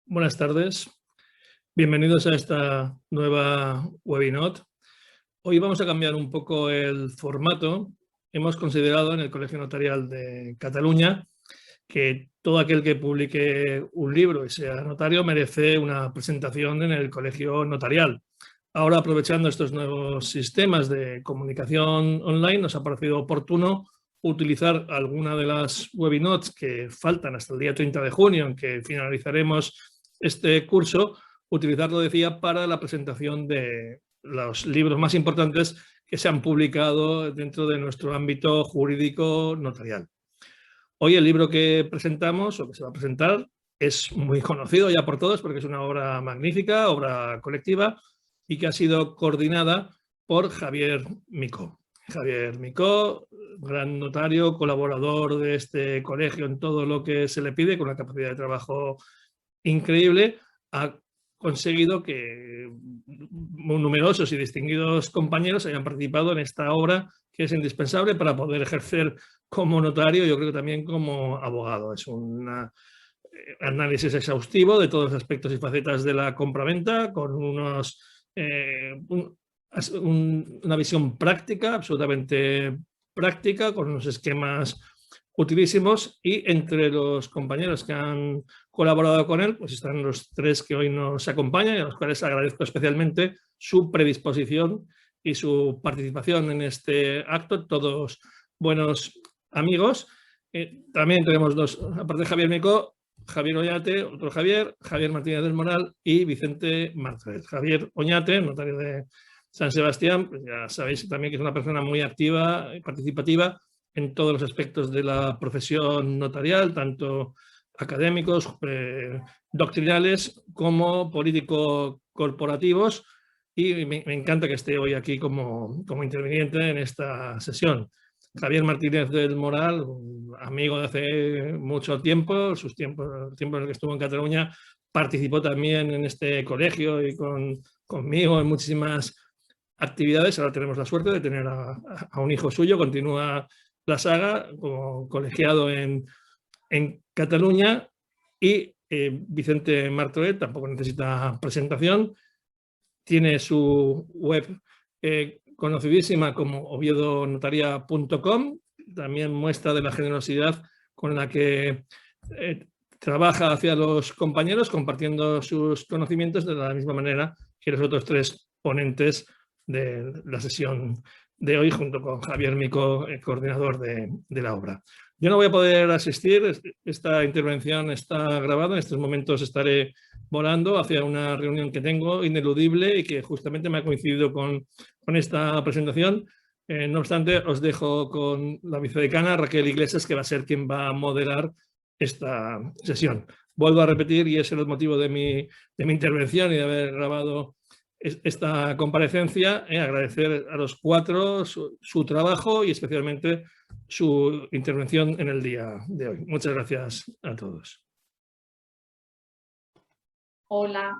Buenas tardes, bienvenidos a esta nueva webinar. Hoy vamos a cambiar un poco el formato. Hemos considerado en el Colegio Notarial de Cataluña que todo aquel que publique un libro y sea notario merece una presentación en el Colegio Notarial. Ahora, aprovechando estos nuevos sistemas de comunicación online, nos ha parecido oportuno utilizar alguna de las webinars que faltan hasta el día 30 de junio, en que finalizaremos este curso, utilizarlo, decía, para la presentación de los libros más importantes que se han publicado dentro de nuestro ámbito jurídico notarial. Hoy el libro que presentamos, o que se va a presentar, es muy conocido ya por todos porque es una obra magnífica, obra colectiva, y que ha sido coordinada por Javier Micó. Javier Micó, gran notario, colaborador de este colegio en todo lo que se le pide, con una capacidad de trabajo increíble, ha conseguido que numerosos y distinguidos compañeros hayan participado en esta obra que es indispensable para poder ejercer como notario, yo creo que también como abogado. Es un análisis exhaustivo de todos los aspectos y facetas de la compraventa, con una visión práctica, absolutamente práctica, con unos esquemas utilísimos, y entre los compañeros que han colaborado con él, pues están los tres que hoy nos acompañan y a los cuales agradezco especialmente su predisposición y su participación en este acto, todos buenos amigos. También tenemos dos, aparte de Javier Micó, Javier Oñate, otro Javier, Javier Martínez del Moral y Vicente Martínez. Javier Oñate, notario de San Sebastián, pues ya sabéis también que es una persona muy activa y participativa en todos los aspectos de la profesión notarial, tanto académicos, doctrinales, como político-corporativos, y me encanta que esté hoy aquí como interviniente en esta sesión. Javier Martínez del Moral, un amigo de hace mucho tiempo, el tiempo en el que estuvo en Cataluña, participó también en este colegio y conmigo en muchísimas actividades. Ahora tenemos la suerte de tener a un hijo suyo, continúa la saga como colegiado en Cataluña, y Vicente Martorell tampoco necesita presentación. Tiene su web conocidísima como oviedonotaria.com, también muestra de la generosidad con la que trabaja hacia los compañeros, compartiendo sus conocimientos de la misma manera que los otros tres ponentes de la sesión de hoy, junto con Javier Micó, el coordinador de la obra. Yo no voy a poder asistir, esta intervención está grabada, en estos momentos estaré volando hacia una reunión que tengo ineludible y que justamente me ha coincidido con esta presentación. No obstante, os dejo con la vicedecana Raquel Iglesias, que va a ser quien va a moderar esta sesión. Vuelvo a repetir, y ese es el motivo de mi intervención y de haber grabado esta comparecencia, agradecer a los cuatro su trabajo y especialmente su intervención en el día de hoy. Muchas gracias a todos. Hola,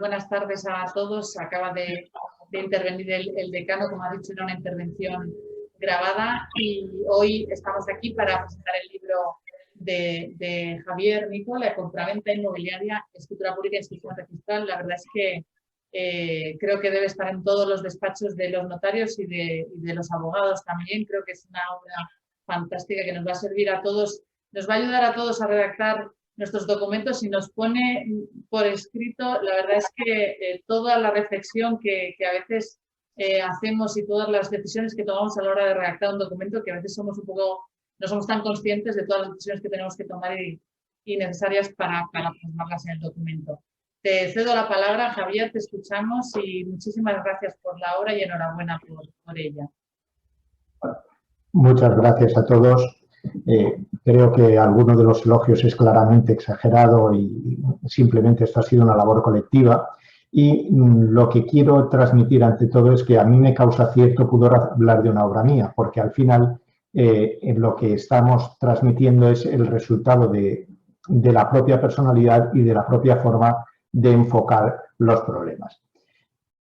buenas tardes a todos. Acaba de intervenir el decano, como ha dicho, era una intervención grabada, y hoy estamos aquí para presentar el libro de Javier Micó, La compraventa inmobiliaria, escritura pública y inscripción registral. La verdad es que creo que debe estar en todos los despachos de los notarios y de los abogados también. Creo que es una obra fantástica que nos va a servir a todos, nos va a ayudar a todos a redactar nuestros documentos y nos pone por escrito, la verdad es que toda la reflexión que a veces hacemos y todas las decisiones que tomamos a la hora de redactar un documento, que a veces no somos tan conscientes de todas las decisiones que tenemos que tomar y necesarias para plasmarlas en el documento. Te cedo la palabra, Javier, te escuchamos y muchísimas gracias por la obra y enhorabuena por ella. Muchas gracias a todos. Creo que alguno de los elogios es claramente exagerado y simplemente esto ha sido una labor colectiva. Y lo que quiero transmitir ante todo es que a mí me causa cierto pudor hablar de una obra mía, porque al final en lo que estamos transmitiendo es el resultado de la propia personalidad y de la propia forma de enfocar los problemas.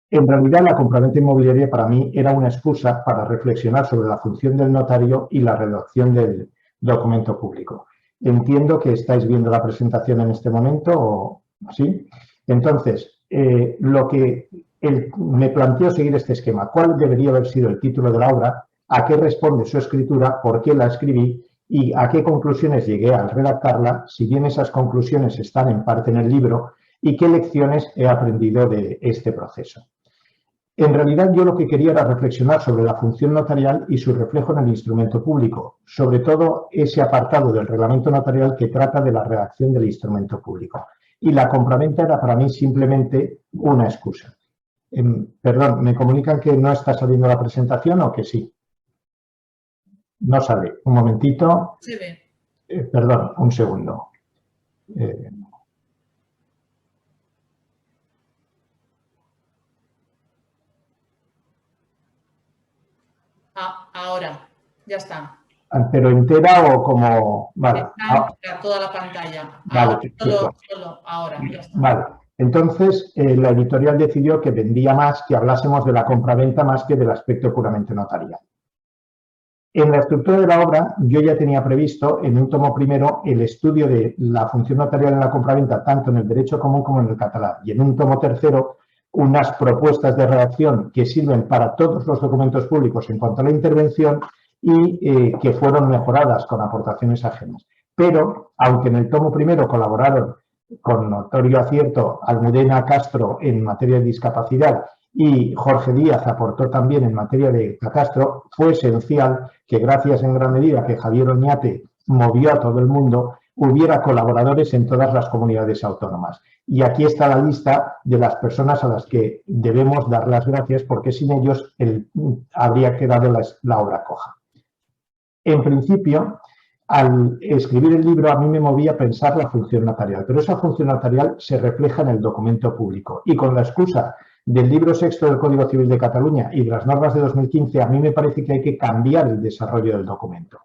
En realidad, la compraventa inmobiliaria para mí era una excusa para reflexionar sobre la función del notario y la redacción del documento público. Entiendo que estáis viendo la presentación en este momento, ¿sí? Entonces, me planteo seguir este esquema. ¿Cuál debería haber sido el título de la obra? ¿A qué responde su escritura? ¿Por qué la escribí? ¿Y a qué conclusiones llegué al redactarla? Si bien esas conclusiones están en parte en el libro, ¿y qué lecciones he aprendido de este proceso? En realidad, yo lo que quería era reflexionar sobre la función notarial y su reflejo en el instrumento público, sobre todo ese apartado del reglamento notarial que trata de la redacción del instrumento público. Y la compraventa era para mí simplemente una excusa. Perdón, ¿me comunican que no está saliendo la presentación o que sí? No sale. Un momentito. Se ve. Perdón, un segundo. Ahora, ya está. ¿Pero entera o como...? Vale. Está toda la pantalla. Vale, Solo ahora, ya está. Vale. Entonces, la editorial decidió que vendía más que hablásemos de la compraventa más que del aspecto puramente notarial. En la estructura de la obra, yo ya tenía previsto, en un tomo primero, el estudio de la función notarial en la compraventa, tanto en el derecho común como en el catalán. Y en un tomo tercero, unas propuestas de redacción que sirven para todos los documentos públicos en cuanto a la intervención y que fueron mejoradas con aportaciones ajenas. Pero, aunque en el tomo primero colaboraron con notorio acierto Almudena Castro en materia de discapacidad y Jorge Díaz aportó también en materia de catastro, fue esencial que gracias en gran medida que Javier Oñate movió a todo el mundo, hubiera colaboradores en todas las comunidades autónomas. Y aquí está la lista de las personas a las que debemos dar las gracias porque sin ellos habría quedado la obra coja. En principio, al escribir el libro a mí me movía a pensar la función notarial, pero esa función notarial se refleja en el documento público y con la excusa del libro sexto del Código Civil de Cataluña y de las normas de 2015, a mí me parece que hay que cambiar el desarrollo del documento.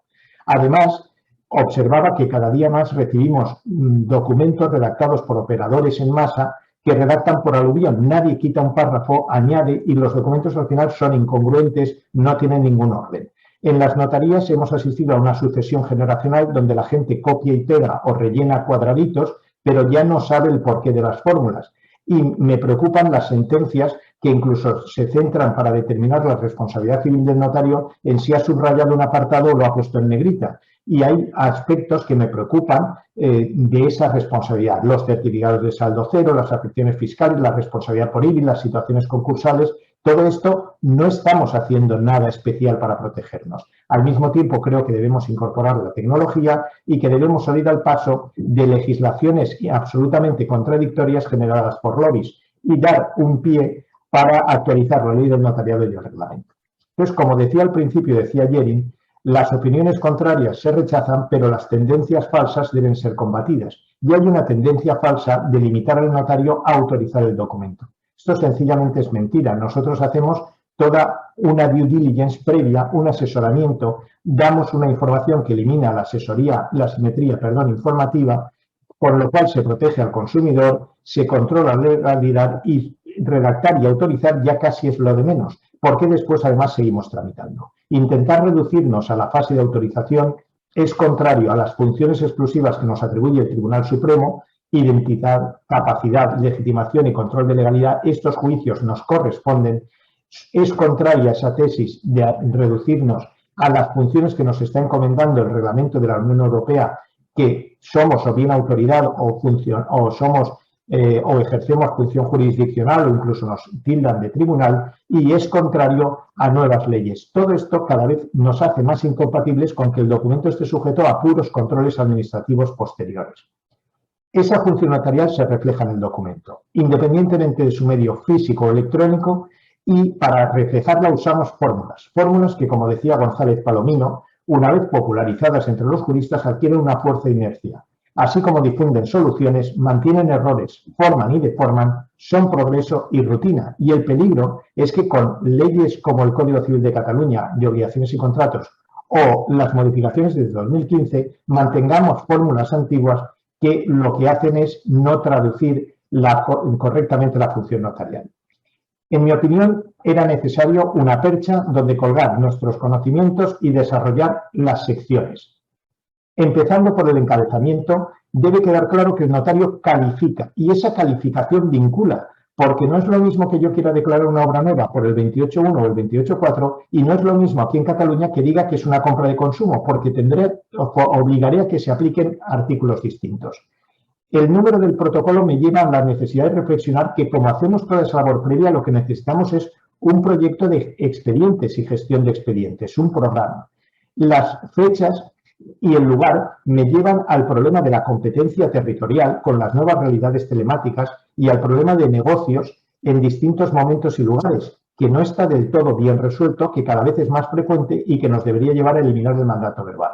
Además, observaba que cada día más recibimos documentos redactados por operadores en masa que redactan por aluvión. Nadie quita un párrafo, añade y los documentos al final son incongruentes, no tienen ningún orden. En las notarías hemos asistido a una sucesión generacional donde la gente copia y pega o rellena cuadraditos, pero ya no sabe el porqué de las fórmulas. Y me preocupan las sentencias que incluso se centran para determinar la responsabilidad civil del notario en si ha subrayado un apartado o lo ha puesto en negrita. Y hay aspectos que me preocupan de esa responsabilidad. Los certificados de saldo cero, las afecciones fiscales, la responsabilidad por IBI, las situaciones concursales. Todo esto no estamos haciendo nada especial para protegernos. Al mismo tiempo, creo que debemos incorporar la tecnología y que debemos salir al paso de legislaciones absolutamente contradictorias generadas por lobbies y dar un pie para actualizar la ley del notariado y el reglamento. Entonces, como decía al principio, decía Yerin, las opiniones contrarias se rechazan, pero las tendencias falsas deben ser combatidas. Y hay una tendencia falsa de limitar al notario a autorizar el documento. Esto sencillamente es mentira. Nosotros hacemos toda una due diligence previa, un asesoramiento, damos una información que elimina la simetría informativa, por lo cual se protege al consumidor, se controla la legalidad y redactar y autorizar ya casi es lo de menos, porque después además seguimos tramitando. Intentar reducirnos a la fase de autorización es contrario a las funciones exclusivas que nos atribuye el Tribunal Supremo: identidad, capacidad, legitimación y control de legalidad. Estos juicios nos corresponden. Es contraria a esa tesis de reducirnos a las funciones que nos está encomendando el reglamento de la Unión Europea, que somos o bien autoridad o ejercemos función jurisdiccional o incluso nos tildan de tribunal, y es contrario a nuevas leyes. Todo esto cada vez nos hace más incompatibles con que el documento esté sujeto a puros controles administrativos posteriores. Esa función notarial se refleja en el documento, independientemente de su medio físico o electrónico, y para reflejarla usamos fórmulas que, como decía González Palomino, una vez popularizadas entre los juristas, adquieren una fuerza e inercia. Así como difunden soluciones, mantienen errores, forman y deforman, son progreso y rutina. Y el peligro es que con leyes como el Código Civil de Cataluña de obligaciones y contratos o las modificaciones de 2015 mantengamos fórmulas antiguas que lo que hacen es no traducir correctamente la función notarial. En mi opinión, era necesario una percha donde colgar nuestros conocimientos y desarrollar las secciones. Empezando por el encabezamiento, debe quedar claro que el notario califica y esa calificación vincula, porque no es lo mismo que yo quiera declarar una obra nueva por el 28.1 o el 28.4 y no es lo mismo aquí en Cataluña que diga que es una compra de consumo, porque obligaré a que se apliquen artículos distintos. El número del protocolo me lleva a la necesidad de reflexionar que, como hacemos toda esa labor previa, lo que necesitamos es un proyecto de expedientes y gestión de expedientes, un programa. Las fechas y el lugar me llevan al problema de la competencia territorial con las nuevas realidades telemáticas y al problema de negocios en distintos momentos y lugares, que no está del todo bien resuelto, que cada vez es más frecuente y que nos debería llevar a eliminar el mandato verbal.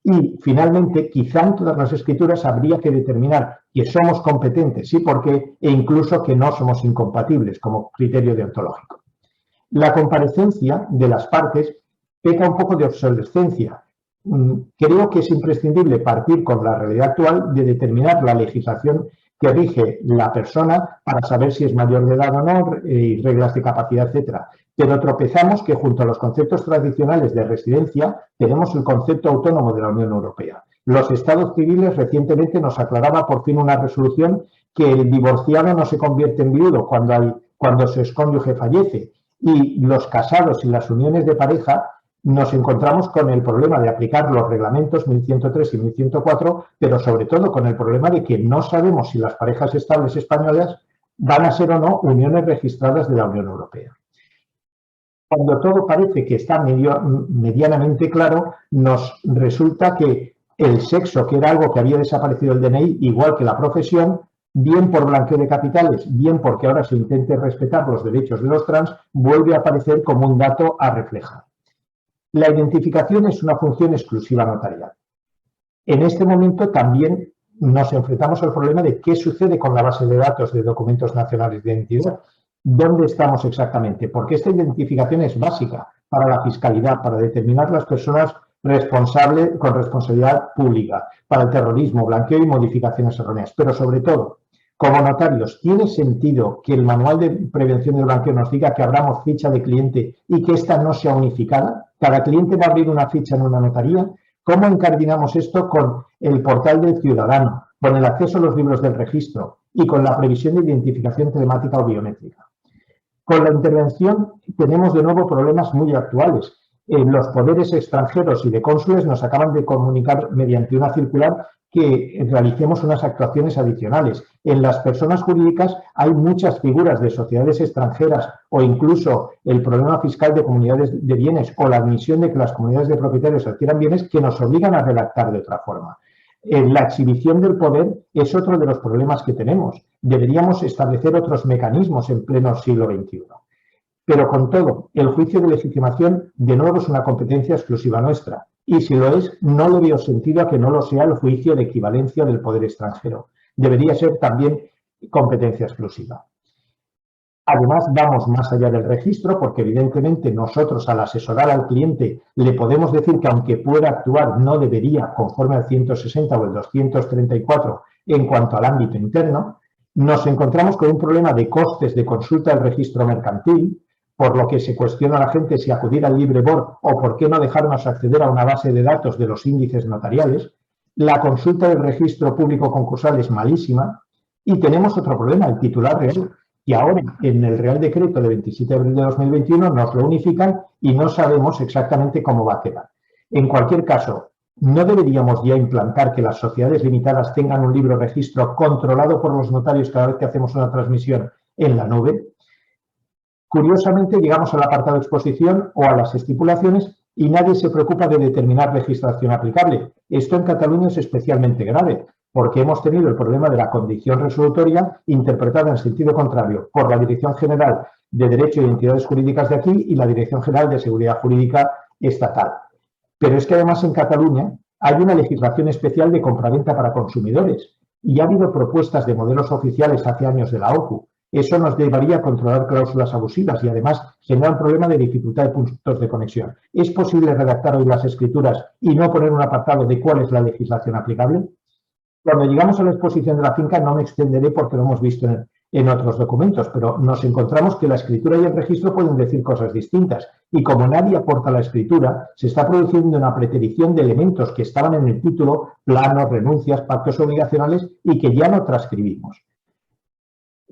Y, finalmente, quizá en todas las escrituras habría que determinar que somos competentes y por qué, e incluso que no somos incompatibles como criterio deontológico. La comparecencia de las partes peca un poco de obsolescencia. Creo que es imprescindible partir con la realidad actual de determinar la legislación que rige la persona para saber si es mayor de edad o no, reglas de capacidad, etcétera. Pero tropezamos que junto a los conceptos tradicionales de residencia tenemos el concepto autónomo de la Unión Europea. Los estados civiles recientemente nos aclaraba por fin una resolución que el divorciado no se convierte en viudo cuando su excónyuge fallece y los casados y las uniones de pareja nos encontramos con el problema de aplicar los reglamentos 1103 y 1104, pero sobre todo con el problema de que no sabemos si las parejas estables españolas van a ser o no uniones registradas de la Unión Europea. Cuando todo parece que está medianamente claro, nos resulta que el sexo, que era algo que había desaparecido del DNI, igual que la profesión, bien por blanqueo de capitales, bien porque ahora se intente respetar los derechos de los trans, vuelve a aparecer como un dato a reflejar. La identificación es una función exclusiva notarial. En este momento también nos enfrentamos al problema de qué sucede con la base de datos de documentos nacionales de identidad. ¿Dónde estamos exactamente? Porque esta identificación es básica para la fiscalidad, para determinar las personas responsables con responsabilidad pública, para el terrorismo, blanqueo y modificaciones erróneas. Pero sobre todo, como notarios, ¿tiene sentido que el manual de prevención del blanqueo nos diga que abramos ficha de cliente y que ésta no sea unificada? ¿Cada cliente va a abrir una ficha en una notaría? ¿Cómo encardinamos esto con el portal del ciudadano, con el acceso a los libros del registro y con la previsión de identificación telemática o biométrica? Con la intervención tenemos de nuevo problemas muy actuales. Los poderes extranjeros y de cónsules nos acaban de comunicar mediante una circular que realicemos unas actuaciones adicionales. En las personas jurídicas hay muchas figuras de sociedades extranjeras o incluso el problema fiscal de comunidades de bienes o la admisión de que las comunidades de propietarios adquieran bienes que nos obligan a redactar de otra forma. La exhibición del poder es otro de los problemas que tenemos. Deberíamos establecer otros mecanismos en pleno siglo XXI. Pero con todo, el juicio de legitimación de nuevo es una competencia exclusiva nuestra. Y si lo es, no le veo sentido a que no lo sea el juicio de equivalencia del poder extranjero. Debería ser también competencia exclusiva. Además, vamos más allá del registro porque evidentemente nosotros al asesorar al cliente le podemos decir que aunque pueda actuar no debería conforme al 160 o el 234 en cuanto al ámbito interno. Nos encontramos con un problema de costes de consulta del registro mercantil, por lo que se cuestiona a la gente si acudir al LibreBor o por qué no dejarnos acceder a una base de datos de los índices notariales. La consulta del registro público concursal es malísima y tenemos otro problema, el titular real, que ahora en el Real Decreto de 27 de abril de 2021 nos lo unifican y no sabemos exactamente cómo va a quedar. En cualquier caso, ¿no deberíamos ya implantar que las sociedades limitadas tengan un libro registro controlado por los notarios cada vez que hacemos una transmisión en la nube? Curiosamente, llegamos al apartado de exposición o a las estipulaciones y nadie se preocupa de determinar legislación aplicable. Esto en Cataluña es especialmente grave, porque hemos tenido el problema de la condición resolutoria interpretada en sentido contrario por la Dirección General de Derecho y Entidades Jurídicas de aquí y la Dirección General de Seguridad Jurídica estatal. Pero es que además en Cataluña hay una legislación especial de compraventa para consumidores y ha habido propuestas de modelos oficiales hace años de la OCU. Eso nos llevaría a controlar cláusulas abusivas y además genera un problema de dificultad de puntos de conexión. ¿Es posible redactar hoy las escrituras y no poner un apartado de cuál es la legislación aplicable? Cuando llegamos a la exposición de la finca no me extenderé porque lo hemos visto en otros documentos, pero nos encontramos que la escritura y el registro pueden decir cosas distintas Y como nadie aporta la escritura, se está produciendo una preterición de elementos que estaban en el título, planos, renuncias, pactos obligacionales y que ya no transcribimos.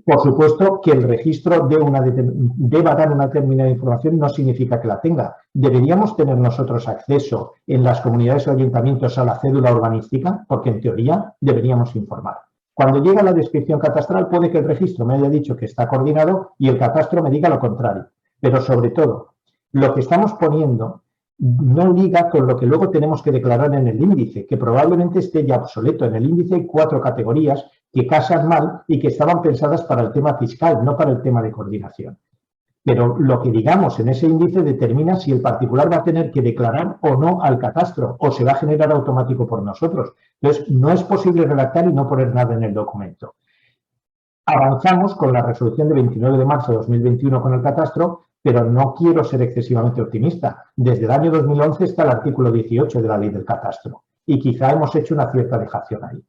Por supuesto que el registro deba dar una determinada información no significa que la tenga. ¿Deberíamos tener nosotros acceso en las comunidades o ayuntamientos a la cédula urbanística? Porque en teoría deberíamos informar. Cuando llega la descripción catastral puede que el registro me haya dicho que está coordinado y el catastro me diga lo contrario. Pero sobre todo, lo que estamos poniendo no liga con lo que luego tenemos que declarar en el índice, que probablemente esté ya obsoleto. En el índice hay 4 categorías que casan mal y que estaban pensadas para el tema fiscal, no para el tema de coordinación. Pero lo que digamos en ese índice determina si el particular va a tener que declarar o no al catastro o se va a generar automático por nosotros. Entonces, no es posible redactar y no poner nada en el documento. Avanzamos con la resolución de 29 de marzo de 2021 con el catastro, pero no quiero ser excesivamente optimista. Desde el año 2011 está el artículo 18 de la ley del catastro y quizá hemos hecho una cierta dejación ahí.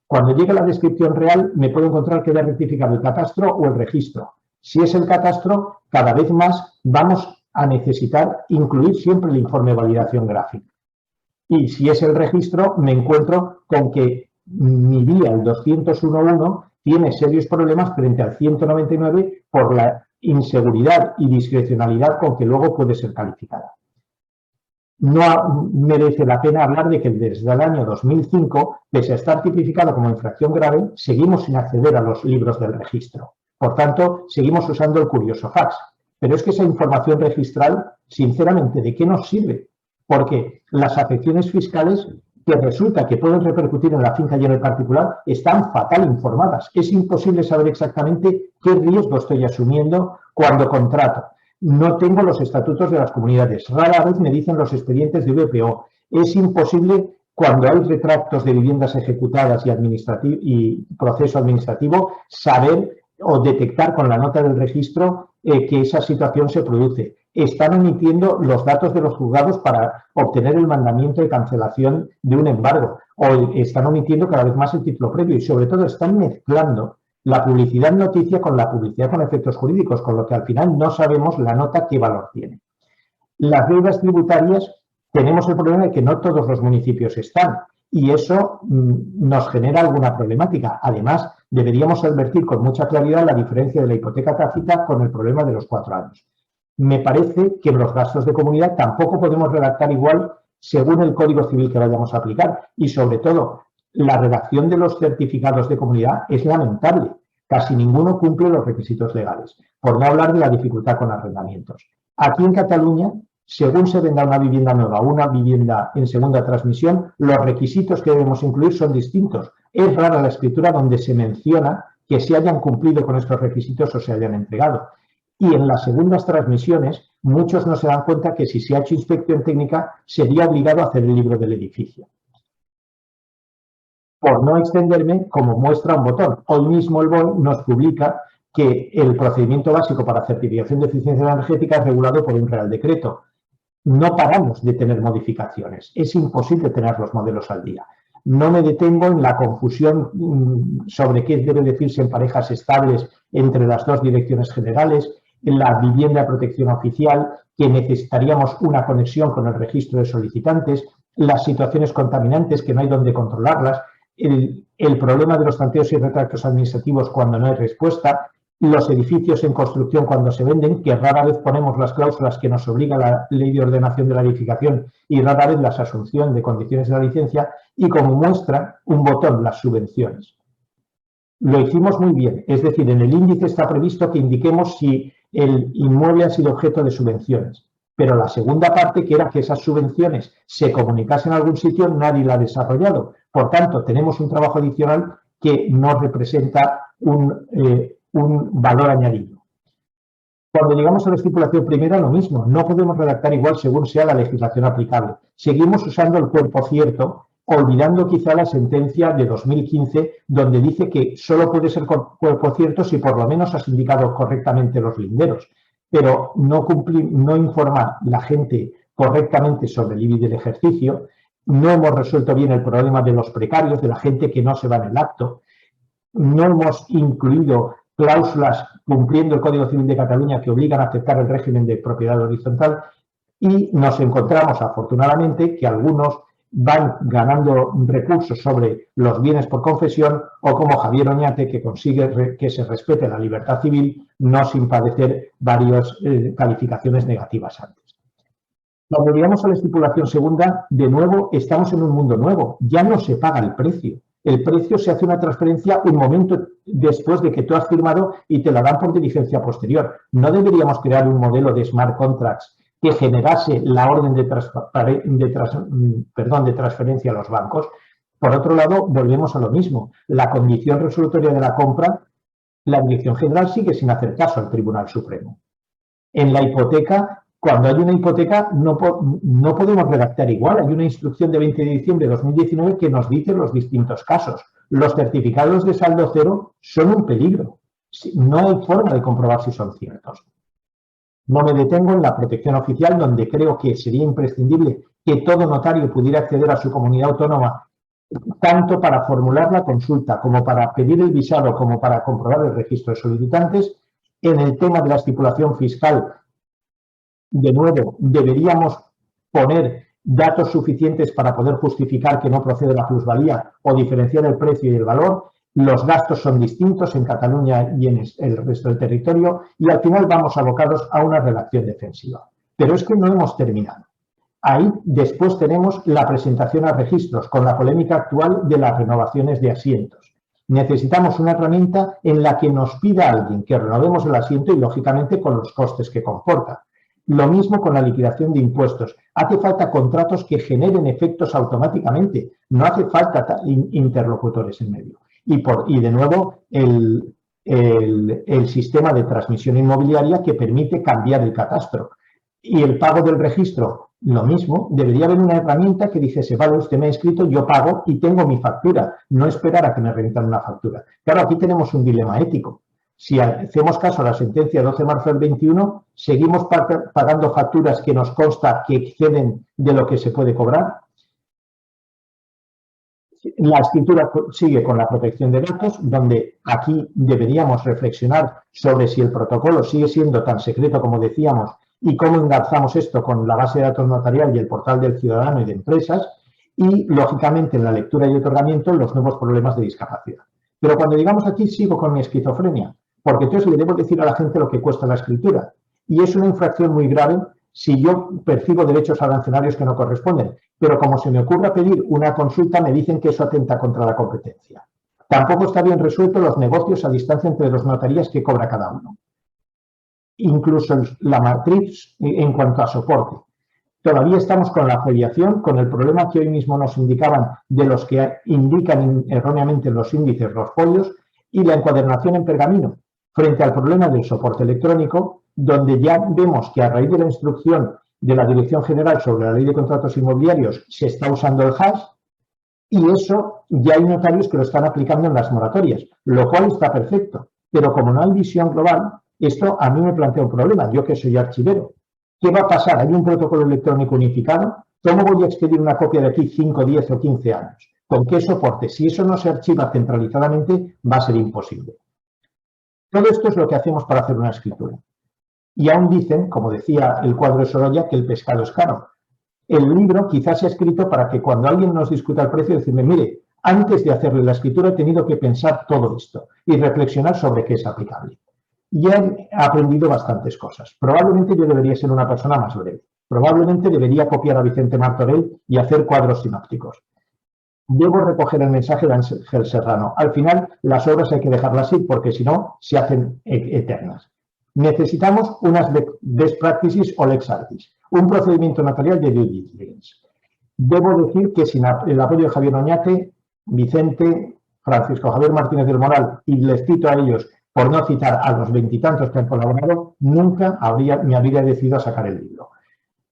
Cuando llegue la descripción real, me puedo encontrar que debe rectificar el catastro o el registro. Si es el catastro, cada vez más vamos a necesitar incluir siempre el informe de validación gráfica. Y si es el registro, me encuentro con que mi vía, el 201.1, tiene serios problemas frente al 199 por la inseguridad y discrecionalidad con que luego puede ser calificada. No merece la pena hablar de que desde el año 2005, pese a estar tipificado como infracción grave, seguimos sin acceder a los libros del registro. Por tanto, seguimos usando el curioso fax. Pero es que esa información registral, sinceramente, ¿de qué nos sirve? Porque las afecciones fiscales que resulta que pueden repercutir en la finca y en el particular están fatal informadas. Es imposible saber exactamente qué riesgo estoy asumiendo cuando contrato. No tengo los estatutos de las comunidades. Rara vez me dicen los expedientes de VPO. Es imposible, cuando hay retractos de viviendas ejecutadas y proceso administrativo, saber o detectar con la nota del registro que esa situación se produce. Están omitiendo los datos de los juzgados para obtener el mandamiento de cancelación de un embargo o están omitiendo cada vez más el título previo y sobre todo están mezclando la publicidad noticia con la publicidad con efectos jurídicos, con lo que al final no sabemos la nota qué valor tiene. Las deudas tributarias tenemos el problema de que no todos los municipios están y eso nos genera alguna problemática. Además, deberíamos advertir con mucha claridad la diferencia de la hipoteca tácita con el problema de los 4 años. Me parece que en los gastos de comunidad tampoco podemos redactar igual según el Código Civil que vayamos a aplicar y, sobre todo, la redacción de los certificados de comunidad es lamentable. Casi ninguno cumple los requisitos legales, por no hablar de la dificultad con arrendamientos. Aquí en Cataluña, según se venda una vivienda nueva o una vivienda en segunda transmisión, los requisitos que debemos incluir son distintos. Es rara la escritura donde se menciona que se hayan cumplido con estos requisitos o se hayan entregado. Y en las segundas transmisiones, muchos no se dan cuenta que si se ha hecho inspección técnica, sería obligado a hacer el libro del edificio. Por no extenderme, como muestra un botón, hoy mismo el BOE nos publica que el procedimiento básico para certificación de eficiencia energética es regulado por un Real Decreto. No paramos de tener modificaciones, es imposible tener los modelos al día. No me detengo en la confusión sobre qué debe decirse en parejas estables entre las 2 direcciones generales, en la vivienda de protección oficial, que necesitaríamos una conexión con el registro de solicitantes, las situaciones contaminantes que no hay donde controlarlas, el problema de los tanteos y retractos administrativos cuando no hay respuesta, los edificios en construcción cuando se venden, que rara vez ponemos las cláusulas que nos obliga la Ley de Ordenación de la Edificación y rara vez la asunción de condiciones de la licencia, y como muestra un botón, las subvenciones. Lo hicimos muy bien, es decir, en el índice está previsto que indiquemos si el inmueble ha sido objeto de subvenciones, pero la segunda parte, que era que esas subvenciones se comunicasen en algún sitio, nadie la ha desarrollado. Por tanto, tenemos un trabajo adicional que no representa un valor añadido. Cuando llegamos a la estipulación primera, lo mismo, no podemos redactar igual según sea la legislación aplicable. Seguimos usando el cuerpo cierto, olvidando quizá la sentencia de 2015, donde dice que solo puede ser cuerpo cierto si por lo menos has indicado correctamente los linderos, pero no informar la gente correctamente sobre el IBI del ejercicio. No hemos resuelto bien el problema de los precarios, de la gente que no se va en el acto. No hemos incluido cláusulas cumpliendo el Código Civil de Cataluña que obligan a aceptar el régimen de propiedad horizontal Y nos encontramos, afortunadamente, que algunos van ganando recursos sobre los bienes por confesión, o como Javier Oñate, que consigue que se respete la libertad civil, no sin padecer varias calificaciones negativas antes. Cuando llegamos a la estipulación segunda, de nuevo estamos en un mundo nuevo. Ya no se paga el precio. El precio se hace una transferencia un momento después de que tú has firmado y te la dan por diligencia posterior. No deberíamos crear un modelo de smart contracts que generase la orden de transferencia a los bancos. Por otro lado, volvemos a lo mismo. La condición resolutoria de la compra, la Dirección General sigue sin hacer caso al Tribunal Supremo. En la hipoteca, cuando hay una hipoteca, no podemos redactar igual. Hay una instrucción de 20 de diciembre de 2019 que nos dice los distintos casos. Los certificados de saldo cero son un peligro. No hay forma de comprobar si son ciertos. No me detengo en la protección oficial, donde creo que sería imprescindible que todo notario pudiera acceder a su comunidad autónoma, tanto para formular la consulta, como para pedir el visado, como para comprobar el registro de solicitantes. En el tema de la estipulación fiscal, de nuevo, deberíamos poner datos suficientes para poder justificar que no procede la plusvalía o diferenciar el precio y el valor. Los gastos son distintos en Cataluña y en el resto del territorio, y al final vamos abocados a una redacción defensiva. Pero es que no hemos terminado. Ahí después tenemos la presentación a registros, con la polémica actual de las renovaciones de asientos. Necesitamos una herramienta en la que nos pida a alguien que renovemos el asiento y, lógicamente, con los costes que comporta. Lo mismo con la liquidación de impuestos. Hace falta contratos que generen efectos automáticamente. No hace falta interlocutores en medio. Y de nuevo, el sistema de transmisión inmobiliaria que permite cambiar el catastro. Y el pago del registro, lo mismo. Debería haber una herramienta que dijese, vale, usted me ha escrito, yo pago y tengo mi factura. No esperar a que me remitan una factura. Claro, aquí tenemos un dilema ético. Si hacemos caso a la sentencia 12 de marzo del 21, ¿seguimos pagando facturas que nos consta que exceden de lo que se puede cobrar? La escritura sigue con la protección de datos, donde aquí deberíamos reflexionar sobre si el protocolo sigue siendo tan secreto como decíamos y cómo engarzamos esto con la base de datos notarial y el portal del ciudadano y de empresas, y, lógicamente, en la lectura y otorgamiento, los nuevos problemas de discapacidad. Pero cuando llegamos aquí, sigo con mi esquizofrenia, porque entonces le debo decir a la gente lo que cuesta la escritura. Y es una infracción muy grave si yo percibo derechos arancelarios que no corresponden. Pero como se me ocurra pedir una consulta, me dicen que eso atenta contra la competencia. Tampoco está bien resuelto los negocios a distancia entre los notarías que cobra cada uno. Incluso la matriz en cuanto a soporte. Todavía estamos con la afiliación, con el problema que hoy mismo nos indicaban de los que indican erróneamente los índices, los folios, y la encuadernación en pergamino, frente al problema del soporte electrónico, donde ya vemos que a raíz de la instrucción de la Dirección General sobre la Ley de Contratos Inmobiliarios se está usando el hash, y eso ya hay notarios que lo están aplicando en las moratorias, lo cual está perfecto. Pero como no hay visión global, esto a mí me plantea un problema, yo que soy archivero. ¿Qué va a pasar? ¿Hay un protocolo electrónico unificado? ¿Cómo voy a expedir una copia de aquí 5, 10 o 15 años? ¿Con qué soporte? Si eso no se archiva centralizadamente, va a ser imposible. Todo esto es lo que hacemos para hacer una escritura. Y aún dicen, como decía el cuadro de Sorolla, que el pescado es caro. El libro quizás se ha escrito para que cuando alguien nos discuta el precio, decirme, mire, antes de hacerle la escritura he tenido que pensar todo esto y reflexionar sobre qué es aplicable. Y he aprendido bastantes cosas. Probablemente yo debería ser una persona más breve. Probablemente debería copiar a Vicente Martorell y hacer cuadros sinópticos. Debo recoger el mensaje de Ángel Serrano. Al final, las obras hay que dejarlas ir porque si no, se hacen eternas. Necesitamos unas best practices o lex artis, un procedimiento notarial de due diligence. Debo decir que sin el apoyo de Javier Oñate, Vicente, Francisco Javier Martínez del Moral, y les cito a ellos, por no citar a los 20 y tantos que han colaborado, nunca me habría decidido a sacar el libro.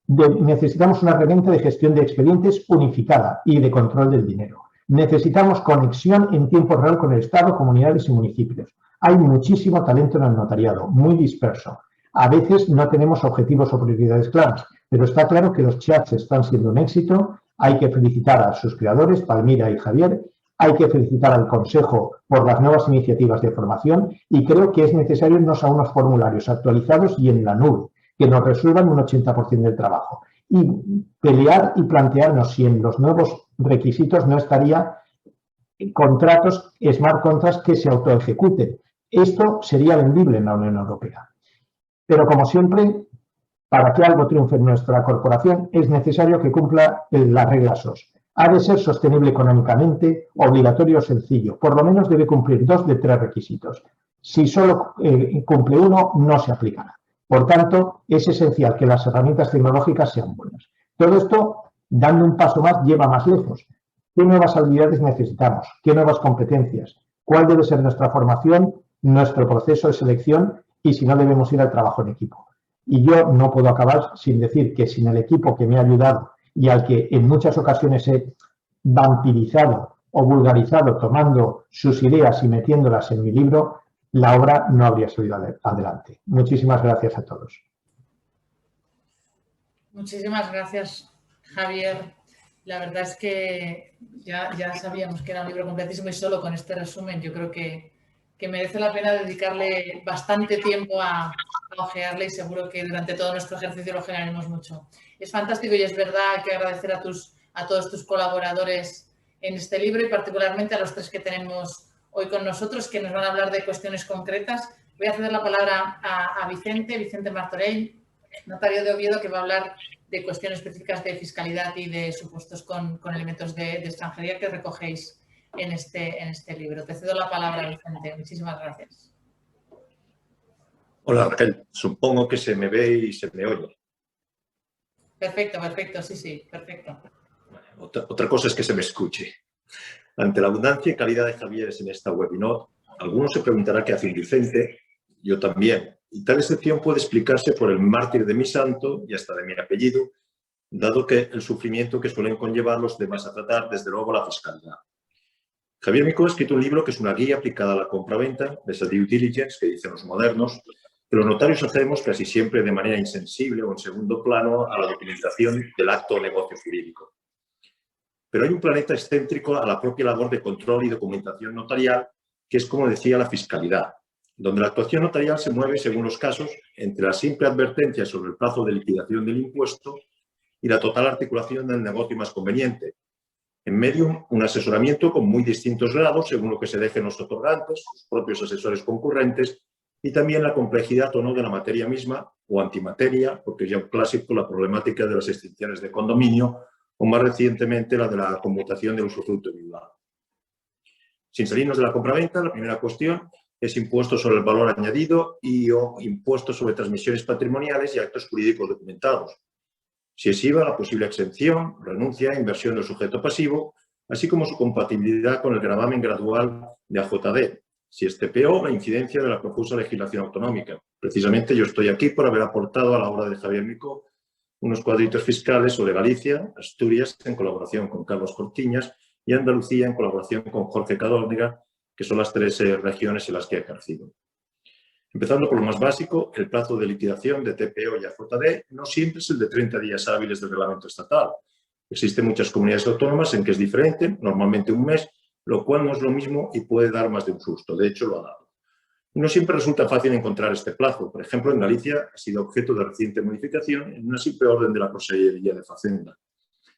Necesitamos una herramienta de gestión de expedientes unificada y de control del dinero. Necesitamos conexión en tiempo real con el Estado, comunidades y municipios. Hay muchísimo talento en el notariado, muy disperso. A veces no tenemos objetivos o prioridades claras, pero está claro que los chats están siendo un éxito. Hay que felicitar a sus creadores, Palmira y Javier. Hay que felicitar al Consejo por las nuevas iniciativas de formación y creo que es necesario irnos a unos formularios actualizados y en la nube. que nos resuelvan un 80% del trabajo. Y pelear y plantearnos si en los nuevos requisitos no estaría contratos, smart contracts que se autoejecuten. Esto sería vendible en la Unión Europea. Pero como siempre, para que algo triunfe en nuestra corporación es necesario que cumpla las reglas SOS. Ha de ser sostenible económicamente, obligatorio o sencillo. Por lo menos debe cumplir 2 de 3 requisitos. Si solo cumple uno, no se aplicará. Por tanto, es esencial que las herramientas tecnológicas sean buenas. Todo esto, dando un paso más, lleva más lejos. ¿Qué nuevas habilidades necesitamos? ¿Qué nuevas competencias? ¿Cuál debe ser nuestra formación, nuestro proceso de selección y si no debemos ir al trabajo en equipo? Y yo no puedo acabar sin decir que sin el equipo que me ha ayudado y al que en muchas ocasiones he vampirizado o vulgarizado tomando sus ideas y metiéndolas en mi libro, la obra no habría salido adelante. Muchísimas gracias a todos. Muchísimas gracias, Javier. La verdad es que ya sabíamos que era un libro completísimo y solo con este resumen yo creo que merece la pena dedicarle bastante tiempo a ojearle y seguro que durante todo nuestro ejercicio lo generaremos mucho. Es fantástico y es verdad, hay que agradecer a todos tus colaboradores en este libro y particularmente a los 3 que tenemos hoy con nosotros que nos van a hablar de cuestiones concretas. Voy a ceder la palabra a Vicente Martorell, notario de Oviedo, que va a hablar de cuestiones específicas de fiscalidad y de supuestos con elementos de extranjería que recogéis en este libro. Te cedo la palabra, Vicente. Muchísimas gracias. Hola, Raquel. Supongo que se me ve y se me oye. Perfecto. Sí, perfecto. Otra cosa es que se me escuche. Ante la abundancia y calidad de Javieres en esta webinar, algunos se preguntarán qué hace un Vicente, yo también. Y tal excepción puede explicarse por el mártir de mi santo y hasta de mi apellido, dado que el sufrimiento que suelen conllevar los demás a tratar, desde luego, la fiscalidad. Javier Micó ha escrito un libro que es una guía aplicada a la compra-venta, de esa due diligence que dicen los modernos, que los notarios hacemos casi siempre de manera insensible o en segundo plano a la documentación del acto o negocio jurídico. Pero hay un planeta excéntrico a la propia labor de control y documentación notarial, que es, como decía, la fiscalidad, donde la actuación notarial se mueve, según los casos, entre la simple advertencia sobre el plazo de liquidación del impuesto y la total articulación del negocio más conveniente. En medio, un asesoramiento con muy distintos grados, según lo que se dejen los otorgantes, sus propios asesores concurrentes, y también la complejidad o no de la materia misma, o antimateria, porque ya un clásico, la problemática de las extinciones de condominio, o más recientemente la de la conmutación del usufructo individual. Sin salirnos de la compraventa, la primera cuestión es impuesto sobre el valor añadido y o impuesto sobre transmisiones patrimoniales y actos jurídicos documentados. Si es IVA, la posible exención, renuncia, inversión del sujeto pasivo, así como su compatibilidad con el gravamen gradual de AJD. Si es TPO, la incidencia de la profusa legislación autonómica. Precisamente yo estoy aquí por haber aportado a la obra de Javier Micó unos cuadritos fiscales sobre Galicia, Asturias, en colaboración con Carlos Cortiñas, y Andalucía, en colaboración con Jorge Cadórniga, que son las 3 regiones en las que he ejercido. Empezando por lo más básico, el plazo de liquidación de TPO y AJD no siempre es el de 30 días hábiles del reglamento estatal. Existen muchas comunidades autónomas en que es diferente, normalmente un mes, lo cual no es lo mismo y puede dar más de un susto. De hecho, lo ha dado. No siempre resulta fácil encontrar este plazo. Por ejemplo, en Galicia ha sido objeto de reciente modificación en una simple orden de la Consellería de Facenda.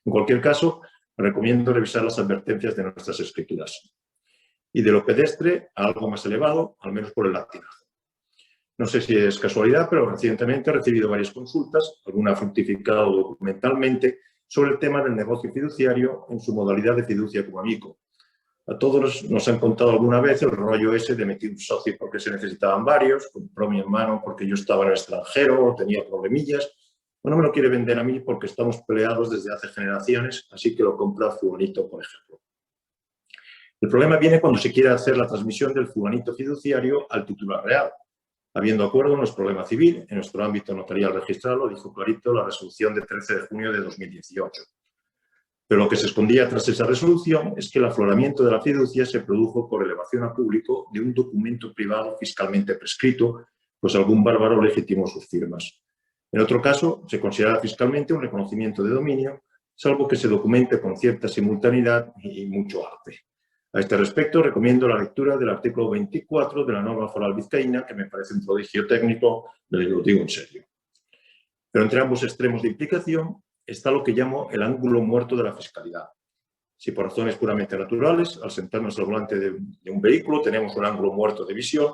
En cualquier caso, recomiendo revisar las advertencias de nuestras escrituras. Y de lo pedestre a algo más elevado, al menos por el latinazo. No sé si es casualidad, pero recientemente he recibido varias consultas, alguna fructificado documentalmente, sobre el tema del negocio fiduciario en su modalidad de fiducia como amigo. A todos nos han contado alguna vez el rollo ese de meter un socio porque se necesitaban varios, compró mi hermano porque yo estaba en el extranjero o tenía problemillas, o no me lo quiere vender a mí porque estamos peleados desde hace generaciones, así que lo compra fulanito, por ejemplo. El problema viene cuando se quiere hacer la transmisión del fulanito fiduciario al titular real. Habiendo acuerdo no es problema civil, en nuestro ámbito notarial registrado lo dijo clarito la resolución de 13 de junio de 2018. Pero lo que se escondía tras esa resolución es que el afloramiento de la fiducia se produjo por elevación a público de un documento privado fiscalmente prescrito, pues algún bárbaro legitimó sus firmas. En otro caso, se considera fiscalmente un reconocimiento de dominio, salvo que se documente con cierta simultaneidad y mucho arte. A este respecto, recomiendo la lectura del artículo 24 de la norma foral vizcaína, que me parece un prodigio técnico, lo digo en serio. Pero entre ambos extremos de implicación está lo que llamo el ángulo muerto de la fiscalidad. Si por razones puramente naturales, al sentarnos al volante de un vehículo, tenemos un ángulo muerto de visión,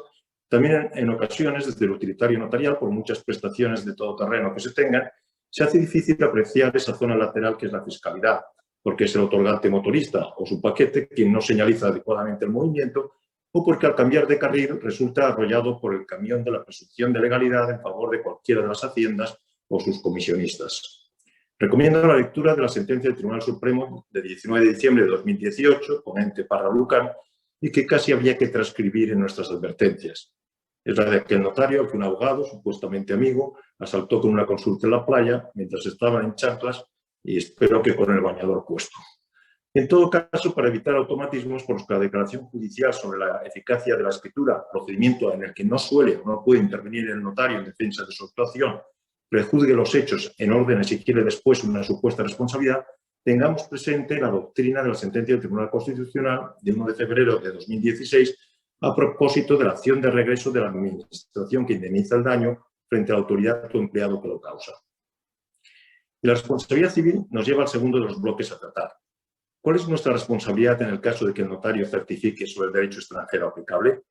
también en ocasiones, desde el utilitario notarial, por muchas prestaciones de todo terreno que se tengan, se hace difícil apreciar esa zona lateral que es la fiscalidad, porque es el otorgante motorista o su paquete quien no señaliza adecuadamente el movimiento, o porque al cambiar de carril resulta arrollado por el camión de la presunción de legalidad en favor de cualquiera de las haciendas o sus comisionistas. Recomiendo la lectura de la sentencia del Tribunal Supremo de 19 de diciembre de 2018, ponente Parra Lucan, y que casi habría que transcribir en nuestras advertencias. Es la de aquel notario que un abogado, supuestamente amigo, asaltó con una consulta en la playa mientras estaban en chanclas y espero que con el bañador puesto. En todo caso, para evitar automatismos por los que la declaración judicial sobre la eficacia de la escritura, procedimiento en el que no suele o no puede intervenir el notario en defensa de su actuación, prejuzgue los hechos en orden a exigirle después una supuesta responsabilidad, tengamos presente la doctrina de la sentencia del Tribunal Constitucional de 1 de febrero de 2016 a propósito de la acción de regreso de la administración que indemniza el daño frente a la autoridad o empleado que lo causa. Y la responsabilidad civil nos lleva al segundo de los bloques a tratar. ¿Cuál es nuestra responsabilidad en el caso de que el notario certifique sobre el derecho extranjero aplicable?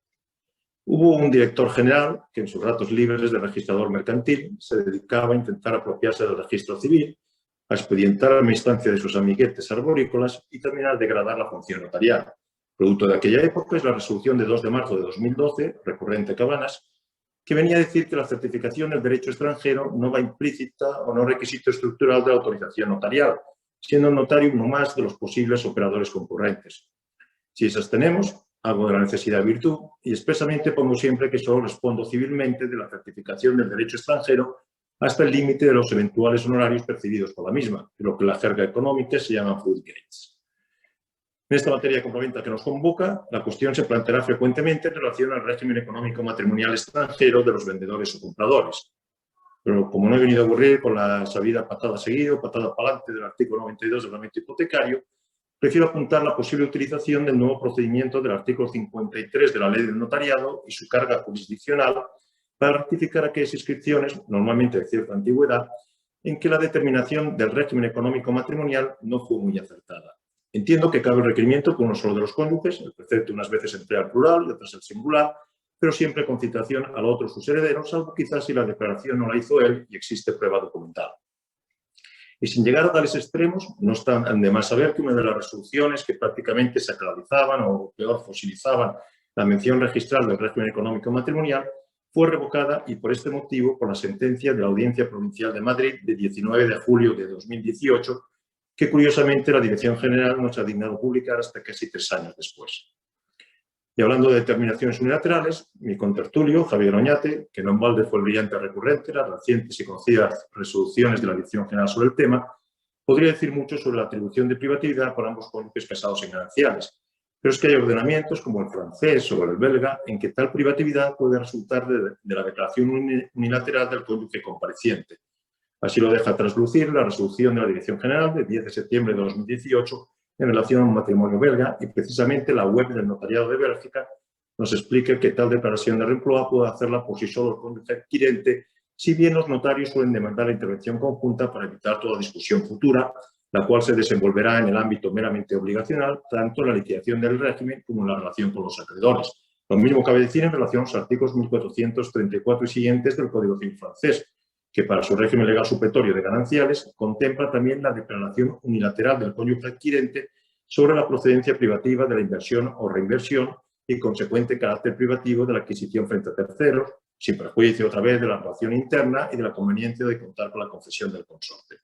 Hubo un director general que en sus ratos libres de registrador mercantil se dedicaba a intentar apropiarse del registro civil, a expedientar a la instancia de sus amiguetes arborícolas y también a degradar la función notarial. Producto de aquella época es la resolución de 2 de marzo de 2012, recurrente Cabanas, que venía a decir que la certificación del derecho extranjero no va implícita o no requisito estructural de la autorización notarial, siendo el notario uno más de los posibles operadores concurrentes. Si esas tenemos, hago de la necesidad virtud y expresamente pongo siempre que solo respondo civilmente de la certificación del derecho extranjero hasta el límite de los eventuales honorarios percibidos por la misma, de lo que en la jerga económica se llama fruit gates. En esta materia complementa que nos convoca, la cuestión se planteará frecuentemente en relación al régimen económico matrimonial extranjero de los vendedores o compradores. Pero como no he venido a aburrir con la sabida patada seguido, patada para adelante del artículo 92 del reglamento hipotecario, prefiero apuntar la posible utilización del nuevo procedimiento del artículo 53 de la Ley del Notariado y su carga jurisdiccional para rectificar aquellas inscripciones, normalmente de cierta antigüedad, en que la determinación del régimen económico matrimonial no fue muy acertada. Entiendo que cabe el requerimiento por uno solo de los cónyuges, el precepto unas veces emplea el plural y otras el singular, pero siempre con citación al otro sus herederos, salvo quizás si la declaración no la hizo él y existe prueba documental. Y sin llegar a tales extremos, no está de más saber que una de las resoluciones que prácticamente sacralizaban o peor fosilizaban la mención registral del régimen económico matrimonial fue revocada y por este motivo por la sentencia de la Audiencia Provincial de Madrid de 19 de julio de 2018, que curiosamente la Dirección General no se ha dignado publicar hasta casi 3 años después. Y hablando de determinaciones unilaterales, mi contertulio, Javier Oñate, que no en balde fue el brillante recurrente, las recientes y conocidas resoluciones de la Dirección General sobre el tema, podría decir mucho sobre la atribución de privatividad por ambos cónyuges casados en gananciales. Pero es que hay ordenamientos como el francés o el belga en que tal privatividad puede resultar de la declaración unilateral del cónyuge compareciente. Así lo deja traslucir la resolución de la Dirección General de 10 de septiembre de 2018 en relación a un matrimonio belga y precisamente la web del Notariado de Bélgica nos explica que tal declaración de reemploi puede hacerla por sí solo el cónyuge adquirente, si bien los notarios suelen demandar la intervención conjunta para evitar toda discusión futura, la cual se desenvolverá en el ámbito meramente obligacional, tanto en la liquidación del régimen como en la relación con los acreedores. Lo mismo cabe decir en relación a los artículos 1434 y siguientes del Código Civil francés, que para su régimen legal supletorio de gananciales contempla también la declaración unilateral del cónyuge adquirente sobre la procedencia privativa de la inversión o reinversión y consecuente carácter privativo de la adquisición frente a terceros, sin perjuicio otra vez de la relación interna y de la conveniencia de contar con la confesión del consorte.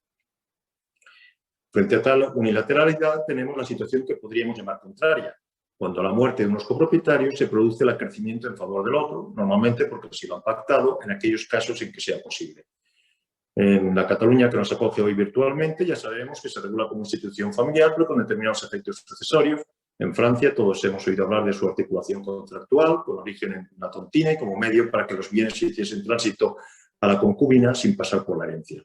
Frente a tal unilateralidad tenemos la situación que podríamos llamar contraria, cuando a la muerte de unos copropietarios se produce el acrecimiento en favor del otro, normalmente porque así lo han pactado en aquellos casos en que sea posible. En la Cataluña que nos acoge hoy virtualmente ya sabemos que se regula como institución familiar, pero con determinados efectos sucesorios. En Francia todos hemos oído hablar de su articulación contractual, con origen en la tontina y como medio para que los bienes hiciesen tránsito a la concubina sin pasar por la herencia.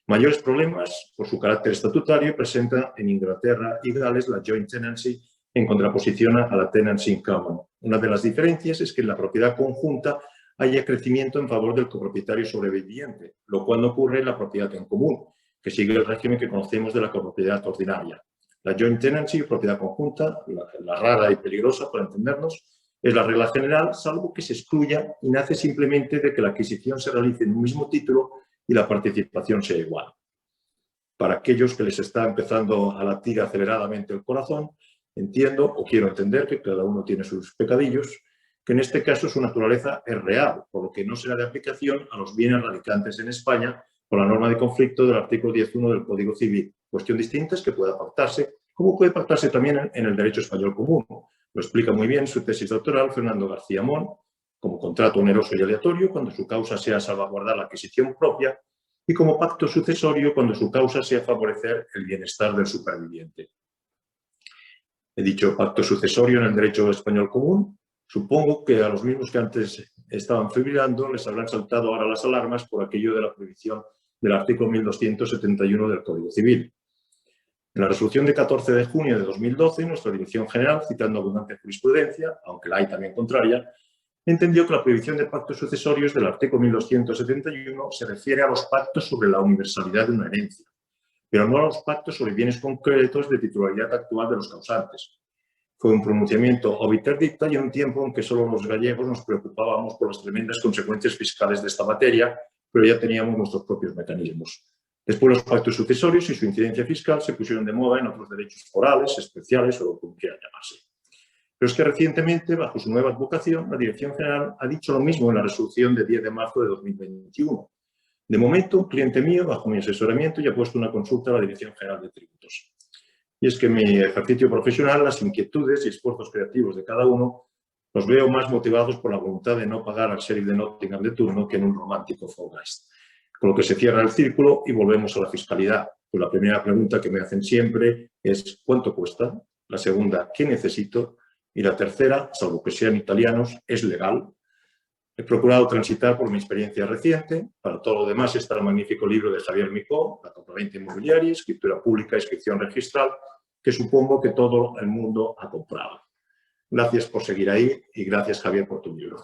Mayores problemas por su carácter estatutario presenta en Inglaterra y Gales la joint tenancy en contraposición a la tenancy in common. Una de las diferencias es que en la propiedad conjunta haya crecimiento en favor del copropietario sobreviviente, lo cual no ocurre en la propiedad en común, que sigue el régimen que conocemos de la copropiedad ordinaria. La joint tenancy, propiedad conjunta, la rara y peligrosa, para entendernos, es la regla general, salvo que se excluya y nace simplemente de que la adquisición se realice en un mismo título y la participación sea igual. Para aquellos que les está empezando a latir aceleradamente el corazón, entiendo o quiero entender que cada uno tiene sus pecadillos, que en este caso su naturaleza es real, por lo que no será de aplicación a los bienes radicantes en España por la norma de conflicto del artículo 10.1 del Código Civil. Cuestión distinta es que pueda pactarse, como puede pactarse también en el derecho español común. Lo explica muy bien su tesis doctoral Fernando García Mon, como contrato oneroso y aleatorio cuando su causa sea salvaguardar la adquisición propia y como pacto sucesorio cuando su causa sea favorecer el bienestar del superviviente. He dicho pacto sucesorio en el derecho español común. Supongo que a los mismos que antes estaban fibrillando les habrán saltado ahora las alarmas por aquello de la prohibición del artículo 1271 del Código Civil. En la resolución de 14 de junio de 2012, nuestra Dirección General, citando abundante jurisprudencia, aunque la hay también contraria, entendió que la prohibición de pactos sucesorios del artículo 1271 se refiere a los pactos sobre la universalidad de una herencia, pero no a los pactos sobre bienes concretos de titularidad actual de los causantes. Fue un pronunciamiento obiter dicta y en un tiempo en que solo los gallegos nos preocupábamos por las tremendas consecuencias fiscales de esta materia, pero ya teníamos nuestros propios mecanismos. Después los pactos sucesorios y su incidencia fiscal se pusieron de moda en otros derechos forales, especiales o como quieran llamarse. Pero es que recientemente, bajo su nueva advocación, la Dirección General ha dicho lo mismo en la resolución de 10 de marzo de 2021. De momento, un cliente mío, bajo mi asesoramiento, ya ha puesto una consulta a la Dirección General de Tributos. Y es que en mi ejercicio profesional, las inquietudes y esfuerzos creativos de cada uno los veo más motivados por la voluntad de no pagar al sheriff de Nottingham de turno que en un romántico Fallgeist. Con lo que se cierra el círculo y volvemos a la fiscalidad. Pues la primera pregunta que me hacen siempre es ¿cuánto cuesta? La segunda, ¿qué necesito? Y la tercera, salvo que sean italianos, ¿es legal? He procurado transitar por mi experiencia reciente. Para todo lo demás está el magnífico libro de Javier Micó, La compraventa inmobiliaria, escritura pública, inscripción registral, que supongo que todo el mundo ha comprado. Gracias por seguir ahí y gracias, Javier, por tu libro.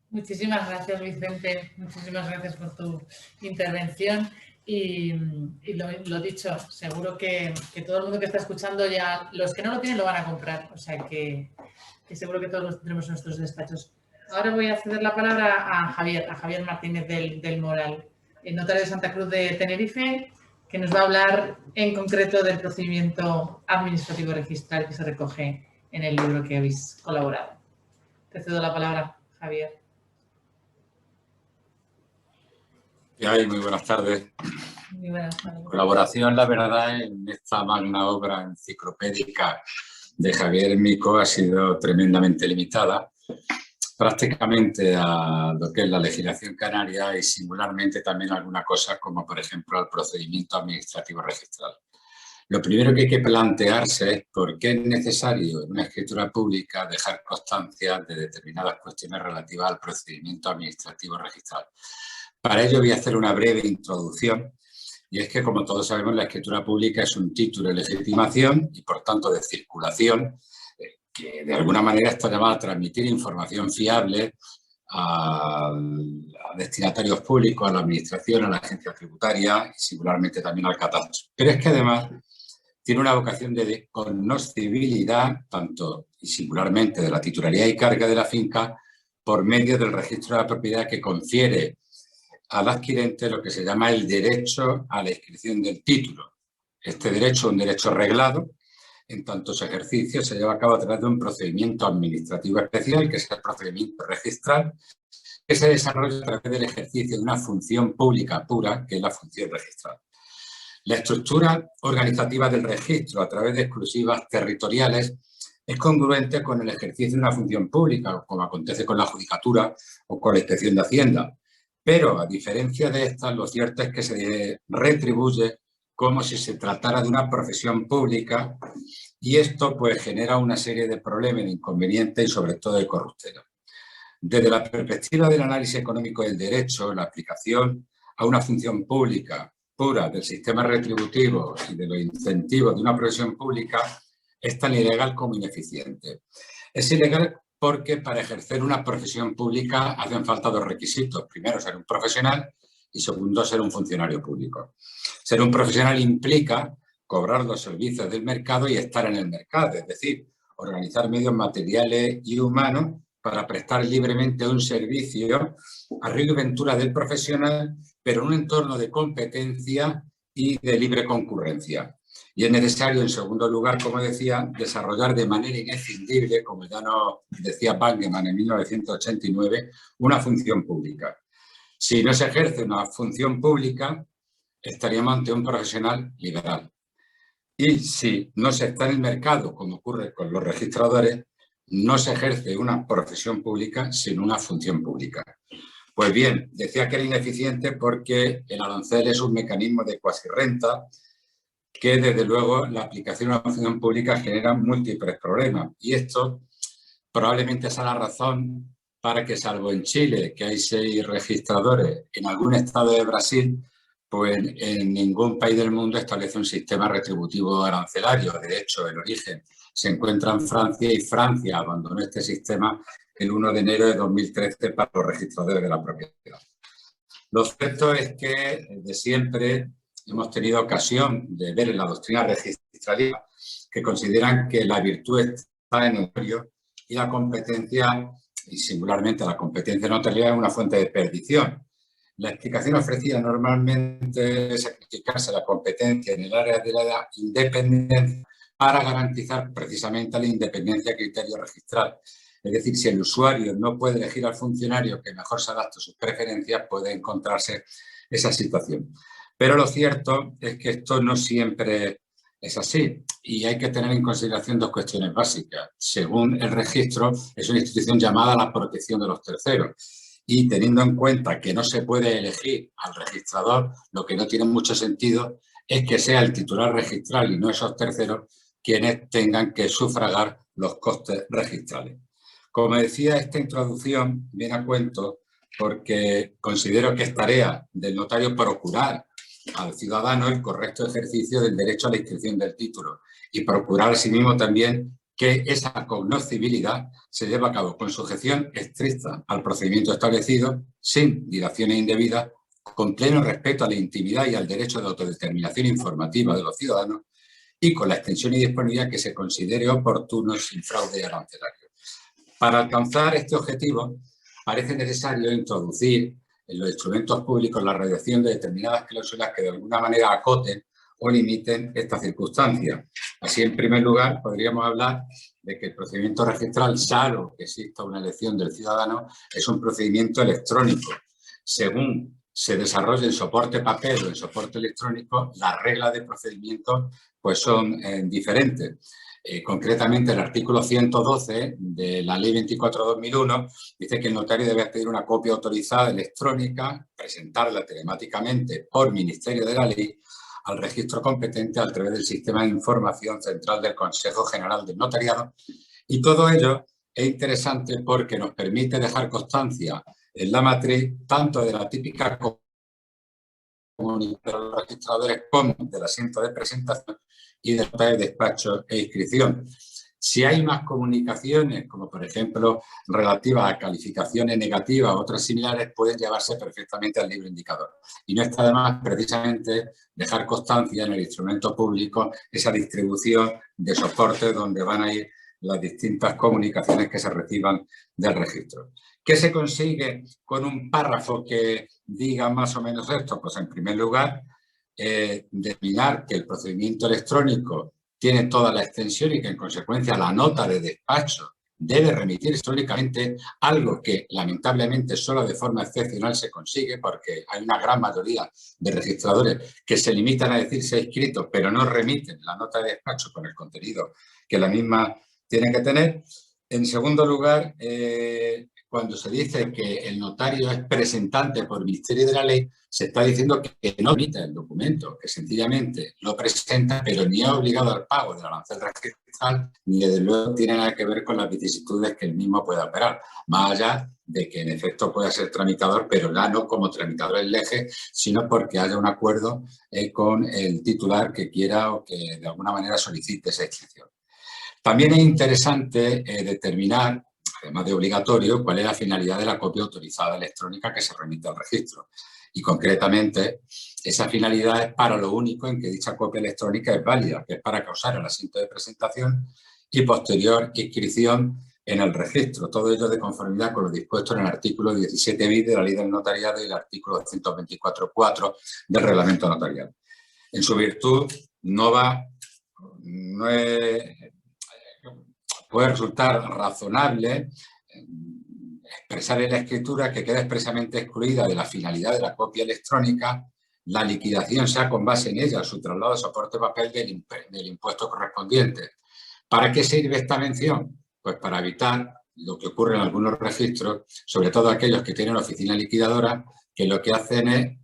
Muchísimas gracias, Vicente. Muchísimas gracias por tu intervención. Y lo dicho, seguro que todo el mundo que está escuchando ya, los que no lo tienen lo van a comprar. O sea que seguro que todos los tendremos en nuestros despachos. Ahora voy a ceder la palabra a Javier Martínez del Moral, el notario de Santa Cruz de Tenerife, que nos va a hablar en concreto del procedimiento administrativo registral que se recoge en el libro que habéis colaborado. Te cedo la palabra, Javier. Muy buenas tardes. Muy buenas tardes. Colaboración, la verdad, en esta magna obra enciclopédica de Javier Micó ha sido tremendamente limitada, prácticamente a lo que es la legislación canaria y singularmente también a alguna cosa como, por ejemplo, al procedimiento administrativo registral. Lo primero que hay que plantearse es por qué es necesario en una escritura pública dejar constancia de determinadas cuestiones relativas al procedimiento administrativo registral. Para ello voy a hacer una breve introducción y es que, como todos sabemos, la escritura pública es un título de legitimación y, por tanto, de circulación que, de alguna manera, está llamada a transmitir información fiable a destinatarios públicos, a la administración, a la agencia tributaria y, singularmente, también al catastro. Pero es que, además, tiene una vocación de cognoscibilidad, tanto y singularmente de la titularidad y carga de la finca, por medio del registro de la propiedad que confiere al adquirente lo que se llama el derecho a la inscripción del título. Este derecho es un derecho reglado, en tanto su ejercicio se lleva a cabo a través de un procedimiento administrativo especial, que es el procedimiento registral, que se desarrolla a través del ejercicio de una función pública pura, que es la función registral. La estructura organizativa del registro a través de exclusivas territoriales es congruente con el ejercicio de una función pública, como acontece con la judicatura o con la inspección de Hacienda. Pero, a diferencia de estas, lo cierto es que se retribuye como si se tratara de una profesión pública y esto pues genera una serie de problemas, de inconvenientes y sobre todo de corruptela. Desde la perspectiva del análisis económico del derecho, la aplicación a una función pública pura del sistema retributivo y de los incentivos de una profesión pública es tan ilegal como ineficiente. Es ilegal porque para ejercer una profesión pública hacen falta dos requisitos. Primero, ser un profesional y segundo, ser un funcionario público. Ser un profesional implica cobrar los servicios del mercado y estar en el mercado, es decir, organizar medios materiales y humanos para prestar libremente un servicio a riesgo y ventura del profesional, pero en un entorno de competencia y de libre concurrencia. Y es necesario, en segundo lugar, como decía, desarrollar de manera inescindible, como ya nos decía Bangemann en 1989, una función pública. Si no se ejerce una función pública, estaríamos ante un profesional liberal. Y si no se está en el mercado, como ocurre con los registradores, no se ejerce una profesión pública sino una función pública. Pues bien, decía que era ineficiente porque el arancel es un mecanismo de cuasirrenta que, desde luego, la aplicación de una función pública genera múltiples problemas. Y esto probablemente sea la razón para que, salvo en Chile, que hay 6 registradores, en algún estado de Brasil, pues en ningún país del mundo establece un sistema retributivo arancelario. De hecho, el origen se encuentra en Francia y Francia abandonó este sistema el 1 de enero de 2013 para los registradores de la propiedad. Lo cierto es que de siempre hemos tenido ocasión de ver en la doctrina registralista que consideran que la virtud está en el notario y la competencia, y singularmente la competencia notarial, es una fuente de perdición. La explicación ofrecida normalmente es sacrificarse la competencia en el área de la independencia para garantizar precisamente la independencia a criterio registral. Es decir, si el usuario no puede elegir al funcionario que mejor se adapte a sus preferencias, puede encontrarse esa situación. Pero lo cierto es que esto no siempre es así y hay que tener en consideración 2 cuestiones básicas. Según el registro, es una institución llamada a la protección de los terceros. Y teniendo en cuenta que no se puede elegir al registrador, lo que no tiene mucho sentido es que sea el titular registral y no esos terceros quienes tengan que sufragar los costes registrales. Como decía, esta introducción viene a cuento porque considero que es tarea del notario procurar al ciudadano el correcto ejercicio del derecho a la inscripción del título y procurar asimismo también que esa cognoscibilidad se lleve a cabo con sujeción estricta al procedimiento establecido, sin dilaciones indebidas, con pleno respeto a la intimidad y al derecho de autodeterminación informativa de los ciudadanos y con la extensión y disponibilidad que se considere oportuno sin fraude arancelario. Para alcanzar este objetivo, parece necesario introducir en los instrumentos públicos la redacción de determinadas cláusulas que de alguna manera acoten o limiten esta circunstancia. Así, en primer lugar, podríamos hablar de que el procedimiento registral, salvo que exista una elección del ciudadano, es un procedimiento electrónico. Según se desarrolle en soporte papel o en soporte electrónico, las reglas de procedimiento pues son diferentes. Concretamente, el artículo 112 de la Ley 24/2001 dice que el notario debe pedir una copia autorizada electrónica, presentarla telemáticamente por Ministerio de la Ley al registro competente a través del Sistema de Información Central del Consejo General del Notariado. Y todo ello es interesante porque nos permite dejar constancia en la matriz tanto de la típica comunicación de los registradores como del asiento de presentación y de nota de despacho e inscripción. Si hay más comunicaciones, como por ejemplo relativas a calificaciones negativas o otras similares, pueden llevarse perfectamente al libro indicador. Y no está de más precisamente dejar constancia en el instrumento público esa distribución de soportes donde van a ir las distintas comunicaciones que se reciban del registro. ¿Qué se consigue con un párrafo que diga más o menos esto? Pues en primer lugar, determinar que el procedimiento electrónico tiene toda la extensión y que en consecuencia la nota de despacho debe remitir electrónicamente, algo que lamentablemente solo de forma excepcional se consigue porque hay una gran mayoría de registradores que se limitan a decir se ha inscrito pero no remiten la nota de despacho con el contenido que la misma tiene que tener. En segundo lugar, cuando se dice que el notario es presentante por el Ministerio de la Ley, se está diciendo que no emite el documento, que sencillamente lo presenta, pero ni es obligado al pago del arancel registral, ni desde luego tiene nada que ver con las vicisitudes que el mismo pueda operar, más allá de que en efecto pueda ser tramitador, pero ya no como tramitador en lege, sino porque haya un acuerdo con el titular que quiera o que de alguna manera solicite esa inscripción. También es interesante determinar además de obligatorio, cuál es la finalidad de la copia autorizada electrónica que se remite al registro. Y concretamente, esa finalidad es para lo único en que dicha copia electrónica es válida, que es para causar el asiento de presentación y posterior inscripción en el registro. Todo ello de conformidad con lo dispuesto en el artículo 17 bis de la Ley del Notariado y el artículo 124.4 del Reglamento Notarial. En su virtud, puede resultar razonable expresar en la escritura que queda expresamente excluida de la finalidad de la copia electrónica la liquidación, sea con base en ella, su traslado a soporte papel del impuesto correspondiente. ¿Para qué sirve esta mención? Pues para evitar lo que ocurre en algunos registros, sobre todo aquellos que tienen oficina liquidadora, que lo que hacen es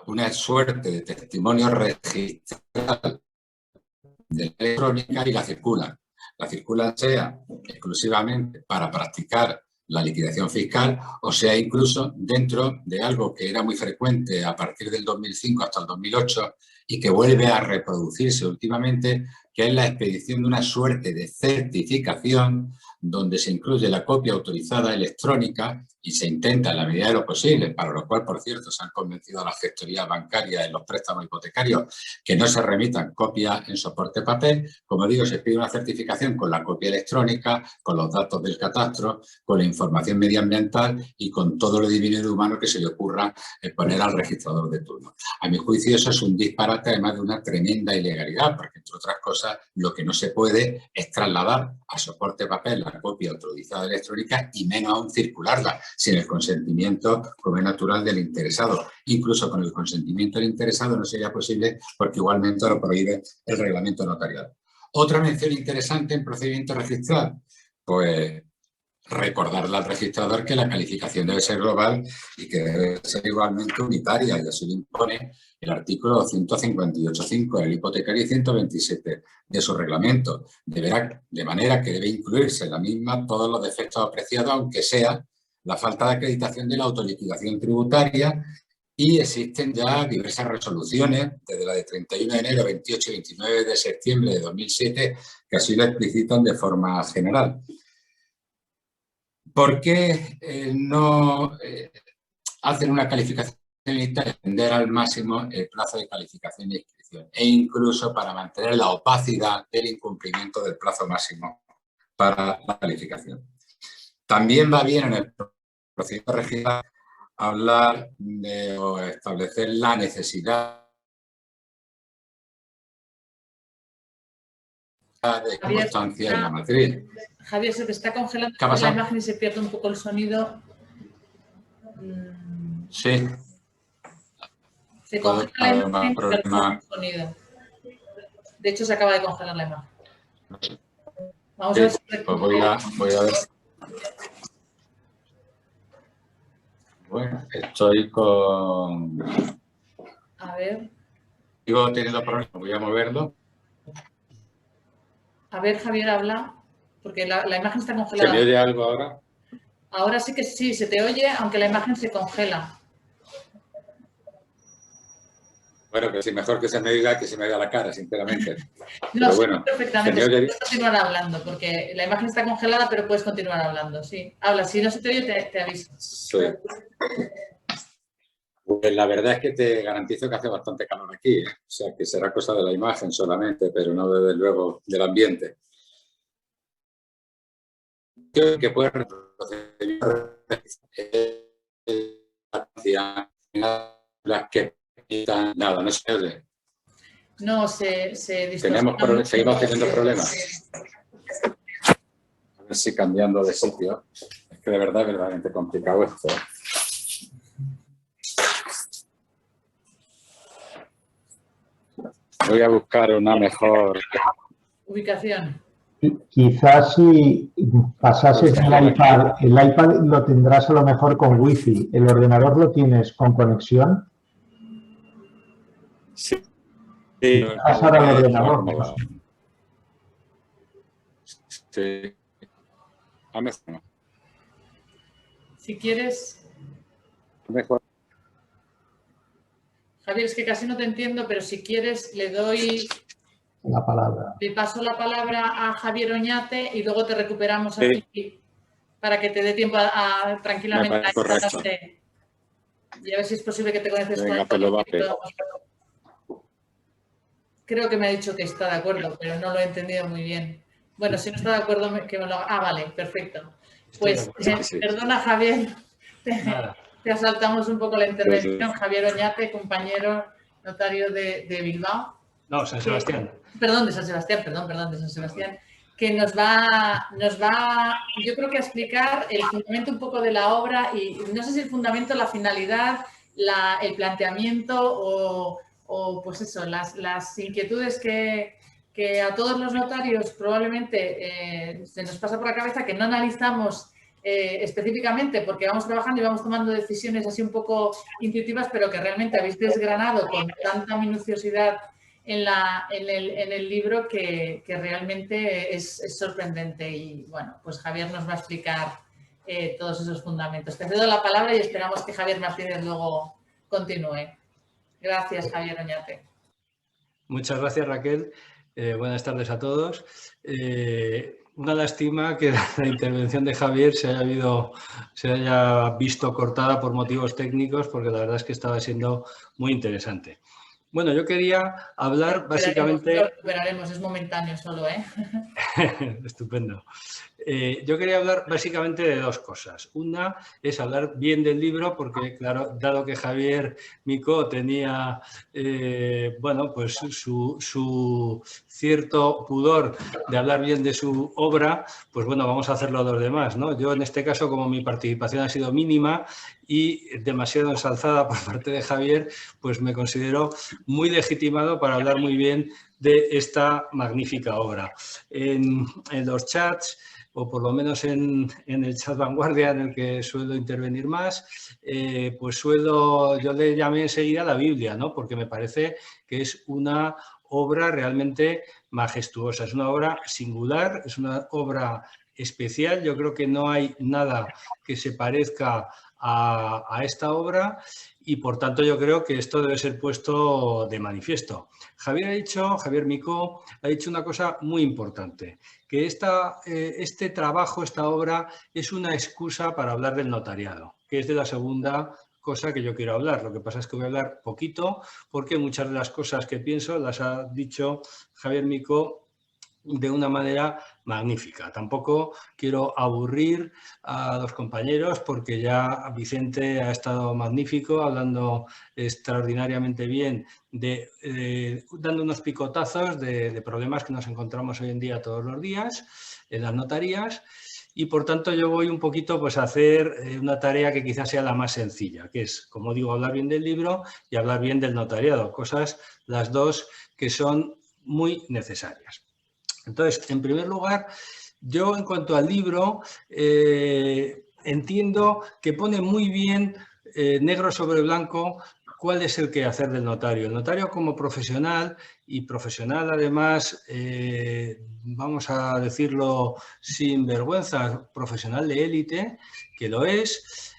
una suerte de testimonio registral de la electrónica y la circulan. La circulan sea exclusivamente para practicar la liquidación fiscal o sea incluso dentro de algo que era muy frecuente a partir del 2005 hasta el 2008 y que vuelve a reproducirse últimamente, que es la expedición de una suerte de certificación donde se incluye la copia autorizada electrónica y se intenta en la medida de lo posible, para lo cual, por cierto, se han convencido a las gestorías bancarias en los préstamos hipotecarios que no se remitan copias en soporte papel. Como digo, se pide una certificación con la copia electrónica, con los datos del catastro, con la información medioambiental y con todo lo divino y humano que se le ocurra poner al registrador de turno. A mi juicio, eso es un disparate, además de una tremenda ilegalidad, porque, entre otras cosas, lo que no se puede es trasladar a soporte papel la copia autorizada electrónica y menos aún circularla sin el consentimiento, como es natural, del interesado. Incluso con el consentimiento del interesado no sería posible porque igualmente lo prohíbe el reglamento notarial. Otra mención interesante en procedimiento registral, pues recordarle al registrador que la calificación debe ser global y que debe ser igualmente unitaria, y así lo impone el artículo 158.5 del hipotecario y 127 de su reglamento. De manera que debe incluirse en la misma todos los defectos apreciados, aunque sea la falta de acreditación de la autoliquidación tributaria, y existen ya diversas resoluciones, desde la de 31 de enero, 28 y 29 de septiembre de 2007, que así lo explicitan de forma general. ¿Por qué no hacen una calificación unitaria, extender al máximo el plazo de calificación y inscripción? E incluso para mantener la opacidad del incumplimiento del plazo máximo para la calificación. También va bien en el procedimiento registral hablar de o establecer la necesidad de constancia en la matriz. Javier, se te está congelando la imagen y se pierde un poco el sonido. Sí. Se congela la imagen y pierde el sonido. De hecho, se acaba de congelar la imagen. Vamos a ver si pues voy a ver. Bueno, estoy con... A ver. Sigo teniendo problemas, voy a moverlo. A ver, Javier, habla, porque la imagen está congelada. ¿Se me oye algo ahora? Ahora sí que sí, se te oye, aunque la imagen se congela. Bueno, pero sí, mejor que se me diga que se me vea la cara, sinceramente. No, pero sí, bueno, perfectamente. Puedes continuar hablando, porque la imagen está congelada, pero puedes continuar hablando, sí. Habla, si no se te oye, te aviso. Sí. Pues la verdad es que te garantizo que hace bastante calor aquí, ¿eh? O sea, que será cosa de la imagen solamente, pero no desde luego del ambiente. Creo que puede retroceder las que nada, no se oye. No, se seguimos teniendo problemas. A ver si cambiando de sitio. Es que de verdad es verdaderamente complicado esto. Voy a buscar una mejor ubicación. Quizás si pasases el iPad lo tendrás a lo mejor con Wi-Fi. ¿El ordenador lo tienes con conexión? Sí. Pasar al ordenador. Sí. Si quieres... Mejor. Javier, es que casi no te entiendo, pero si quieres le doy... La palabra. Le paso la palabra a Javier Oñate y luego te recuperamos aquí para que te dé tiempo a tranquilamente a correcto. instalarte. Y a ver si es posible que te conectes Venga, con pues lo va a hacer. Creo que me ha dicho que está de acuerdo, pero no lo he entendido muy bien. Bueno, si no está de acuerdo, que me lo haga. Ah, vale, perfecto. Pues, Sí. perdona, Javier, te asaltamos un poco la intervención. Sí. Javier Oñate, compañero notario de Bilbao. No, San Sebastián. Perdón, de San Sebastián, perdón, de San Sebastián. Que nos va, yo creo que a explicar el fundamento un poco de la obra y no sé si el fundamento, la finalidad, el planteamiento o pues eso, las inquietudes que a todos los notarios probablemente se nos pasa por la cabeza, que no analizamos específicamente porque vamos trabajando y vamos tomando decisiones así un poco intuitivas, pero que realmente habéis desgranado con tanta minuciosidad en el libro que realmente es sorprendente. Y bueno, pues Javier nos va a explicar todos esos fundamentos. Te cedo la palabra y esperamos que Javier Martínez luego continúe. Gracias, Javier Oñate. Muchas gracias, Raquel. Buenas tardes a todos. Una lástima que la intervención de Javier se haya visto cortada por motivos técnicos, porque la verdad es que estaba siendo muy interesante. Bueno, yo quería hablar básicamente... Lo recuperaremos, es momentáneo solo, ¿eh? Estupendo. Yo quería hablar básicamente de dos cosas. Una es hablar bien del libro, porque claro, dado que Javier Micó tenía, bueno, pues su cierto pudor de hablar bien de su obra, pues bueno, vamos a hacerlo los demás, ¿no? Yo en este caso, como mi participación ha sido mínima y demasiado ensalzada por parte de Javier, pues me considero muy legitimado para hablar muy bien de esta magnífica obra. En los chats, o por lo menos en el chat Vanguardia, en el que suelo intervenir más, pues yo le llamé enseguida la Biblia, ¿no? Porque me parece que es una obra realmente majestuosa, es una obra singular, es una obra especial. Yo creo que no hay nada que se parezca a esta obra y, por tanto, yo creo que esto debe ser puesto de manifiesto. Javier Micó ha dicho una cosa muy importante, que este trabajo, esta obra, es una excusa para hablar del notariado, que es de la segunda cosa que yo quiero hablar. Lo que pasa es que voy a hablar poquito, porque muchas de las cosas que pienso las ha dicho Javier Micó de una manera magnífica. Tampoco quiero aburrir a los compañeros, porque ya Vicente ha estado magnífico, hablando extraordinariamente bien, dando unos picotazos de problemas que nos encontramos hoy en día todos los días en las notarías. Y por tanto yo voy un poquito pues a hacer una tarea que quizás sea la más sencilla, que es, como digo, hablar bien del libro y hablar bien del notariado, cosas las dos que son muy necesarias. Entonces, en primer lugar, yo en cuanto al libro entiendo que pone muy bien negro sobre blanco cuál es el quehacer del notario. El notario como profesional, y profesional además, vamos a decirlo sin vergüenza, profesional de élite, que lo es,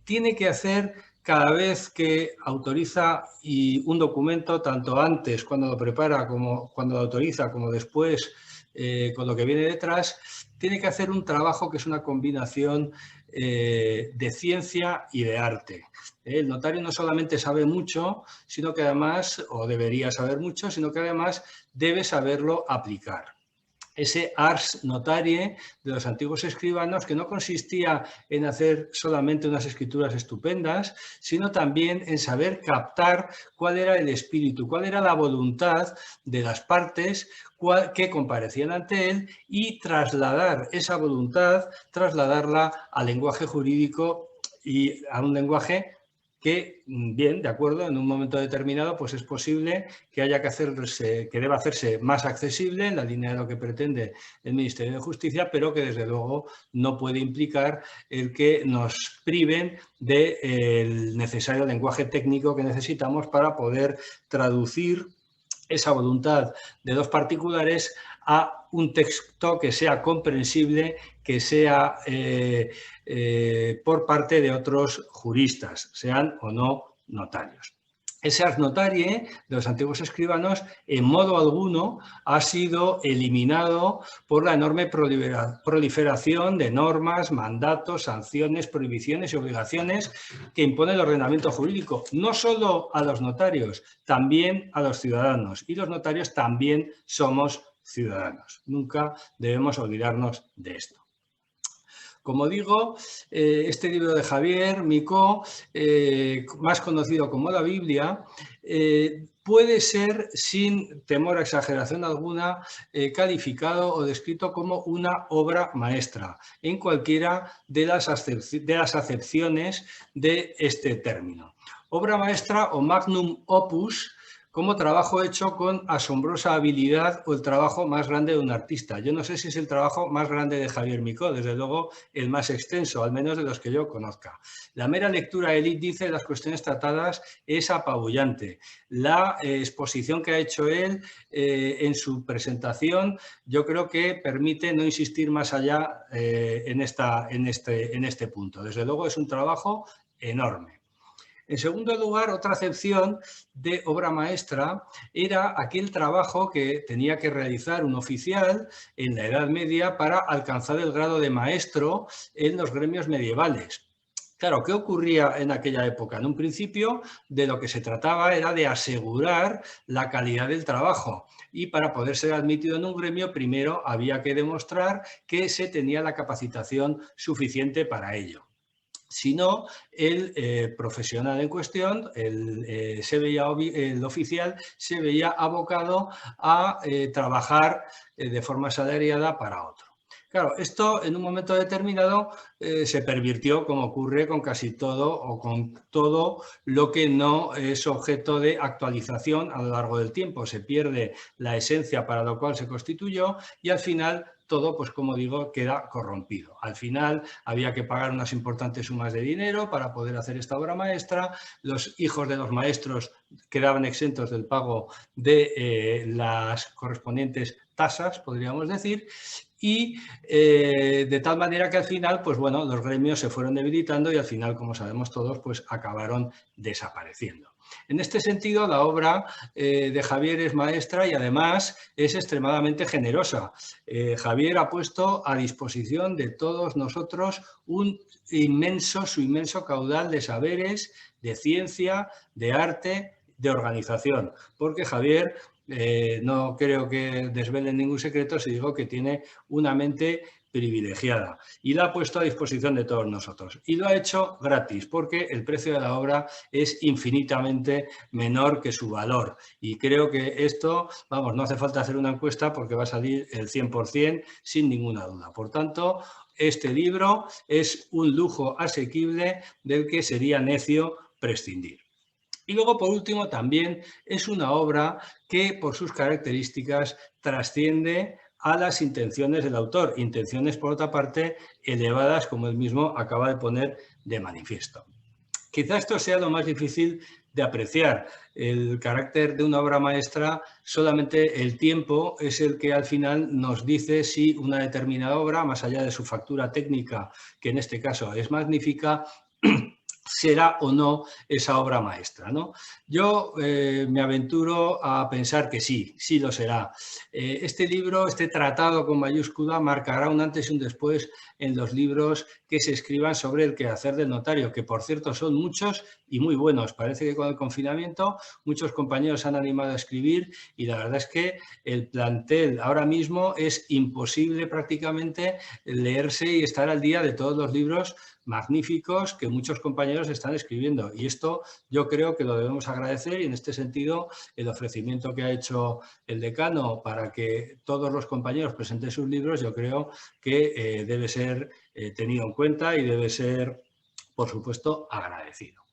tiene que hacer cada vez que autoriza un documento, tanto antes cuando lo prepara como cuando lo autoriza, como después con lo que viene detrás, tiene que hacer un trabajo que es una combinación de ciencia y de arte. El notario no solamente sabe mucho, sino que además, o debería saber mucho, sino que además debe saberlo aplicar. Ese ars notarie de los antiguos escribanos, que no consistía en hacer solamente unas escrituras estupendas, sino también en saber captar cuál era el espíritu, cuál era la voluntad de las partes que comparecían ante él, y trasladar esa voluntad, trasladarla al lenguaje jurídico y a un lenguaje que, bien, de acuerdo, en un momento determinado pues es posible que haya que deba hacerse más accesible en la línea de lo que pretende el Ministerio de Justicia, pero que desde luego no puede implicar el que nos priven del necesario lenguaje técnico que necesitamos para poder traducir esa voluntad de dos particulares a un texto que sea comprensible, que sea por parte de otros juristas, sean o no notarios. ese ars notariae de los antiguos escribanos en modo alguno ha sido eliminado por la enorme proliferación de normas, mandatos, sanciones, prohibiciones y obligaciones que impone el ordenamiento jurídico, no solo a los notarios, también a los ciudadanos. Y los notarios también somos ciudadanos. Nunca debemos olvidarnos de esto. Como digo, este libro de Javier Micó, más conocido como la Biblia, puede ser, sin temor a exageración alguna, calificado o descrito como una obra maestra, en cualquiera de las acepciones de este término. Obra maestra o magnum opus, como trabajo hecho con asombrosa habilidad o el trabajo más grande de un artista. Yo no sé si es el trabajo más grande de Javier Micó, desde luego el más extenso, al menos de los que yo conozca. La mera lectura, él dice, de las cuestiones tratadas es apabullante. La exposición que ha hecho él en su presentación, yo creo que permite no insistir más allá en este punto. Desde luego es un trabajo enorme. En segundo lugar, otra acepción de obra maestra era aquel trabajo que tenía que realizar un oficial en la Edad Media para alcanzar el grado de maestro en los gremios medievales. Claro, ¿qué ocurría en aquella época? En un principio, de lo que se trataba era de asegurar la calidad del trabajo y para poder ser admitido en un gremio, primero había que demostrar que se tenía la capacitación suficiente para ello. Si no, el profesional en cuestión, el oficial, se veía abocado a trabajar de forma asalariada para otro. Claro, esto en un momento determinado se pervirtió, como ocurre con casi todo o con todo lo que no es objeto de actualización a lo largo del tiempo. Se pierde la esencia para lo cual se constituyó y al final todo, pues como digo, queda corrompido. Al final había que pagar unas importantes sumas de dinero para poder hacer esta obra maestra. Los hijos de los maestros quedaban exentos del pago de las correspondientes tasas, podríamos decir, y de tal manera que al final, pues bueno, los gremios se fueron debilitando y al final, como sabemos todos, pues acabaron desapareciendo. En este sentido, la obra de Javier es maestra y además es extremadamente generosa. Javier ha puesto a disposición de todos nosotros su inmenso caudal de saberes, de ciencia, de arte, de organización, porque Javier no creo que desvele ningún secreto si digo que tiene una mente privilegiada y la ha puesto a disposición de todos nosotros. Y lo ha hecho gratis porque el precio de la obra es infinitamente menor que su valor. Y creo que esto, vamos, no hace falta hacer una encuesta porque va a salir el 100% sin ninguna duda. Por tanto, este libro es un lujo asequible del que sería necio prescindir. Y luego, por último, también es una obra que, por sus características, trasciende a las intenciones del autor. Intenciones, por otra parte, elevadas, como él mismo acaba de poner de manifiesto. Quizá esto sea lo más difícil de apreciar. El carácter de una obra maestra, solamente el tiempo es el que al final nos dice si una determinada obra, más allá de su factura técnica, que en este caso es magnífica, será o no esa obra maestra, ¿no? Yo me aventuro a pensar que sí, sí lo será. Este libro, este tratado con mayúscula, marcará un antes y un después en los libros que se escriban sobre el quehacer del notario, que por cierto son muchos y muy buenos. Parece que con el confinamiento muchos compañeros se han animado a escribir y la verdad es que el plantel ahora mismo es imposible prácticamente leerse y estar al día de todos los libros magníficos que muchos compañeros están escribiendo y esto yo creo que lo debemos agradecer y en este sentido el ofrecimiento que ha hecho el decano para que todos los compañeros presenten sus libros yo creo que debe ser tenido en cuenta y debe ser por supuesto agradecido.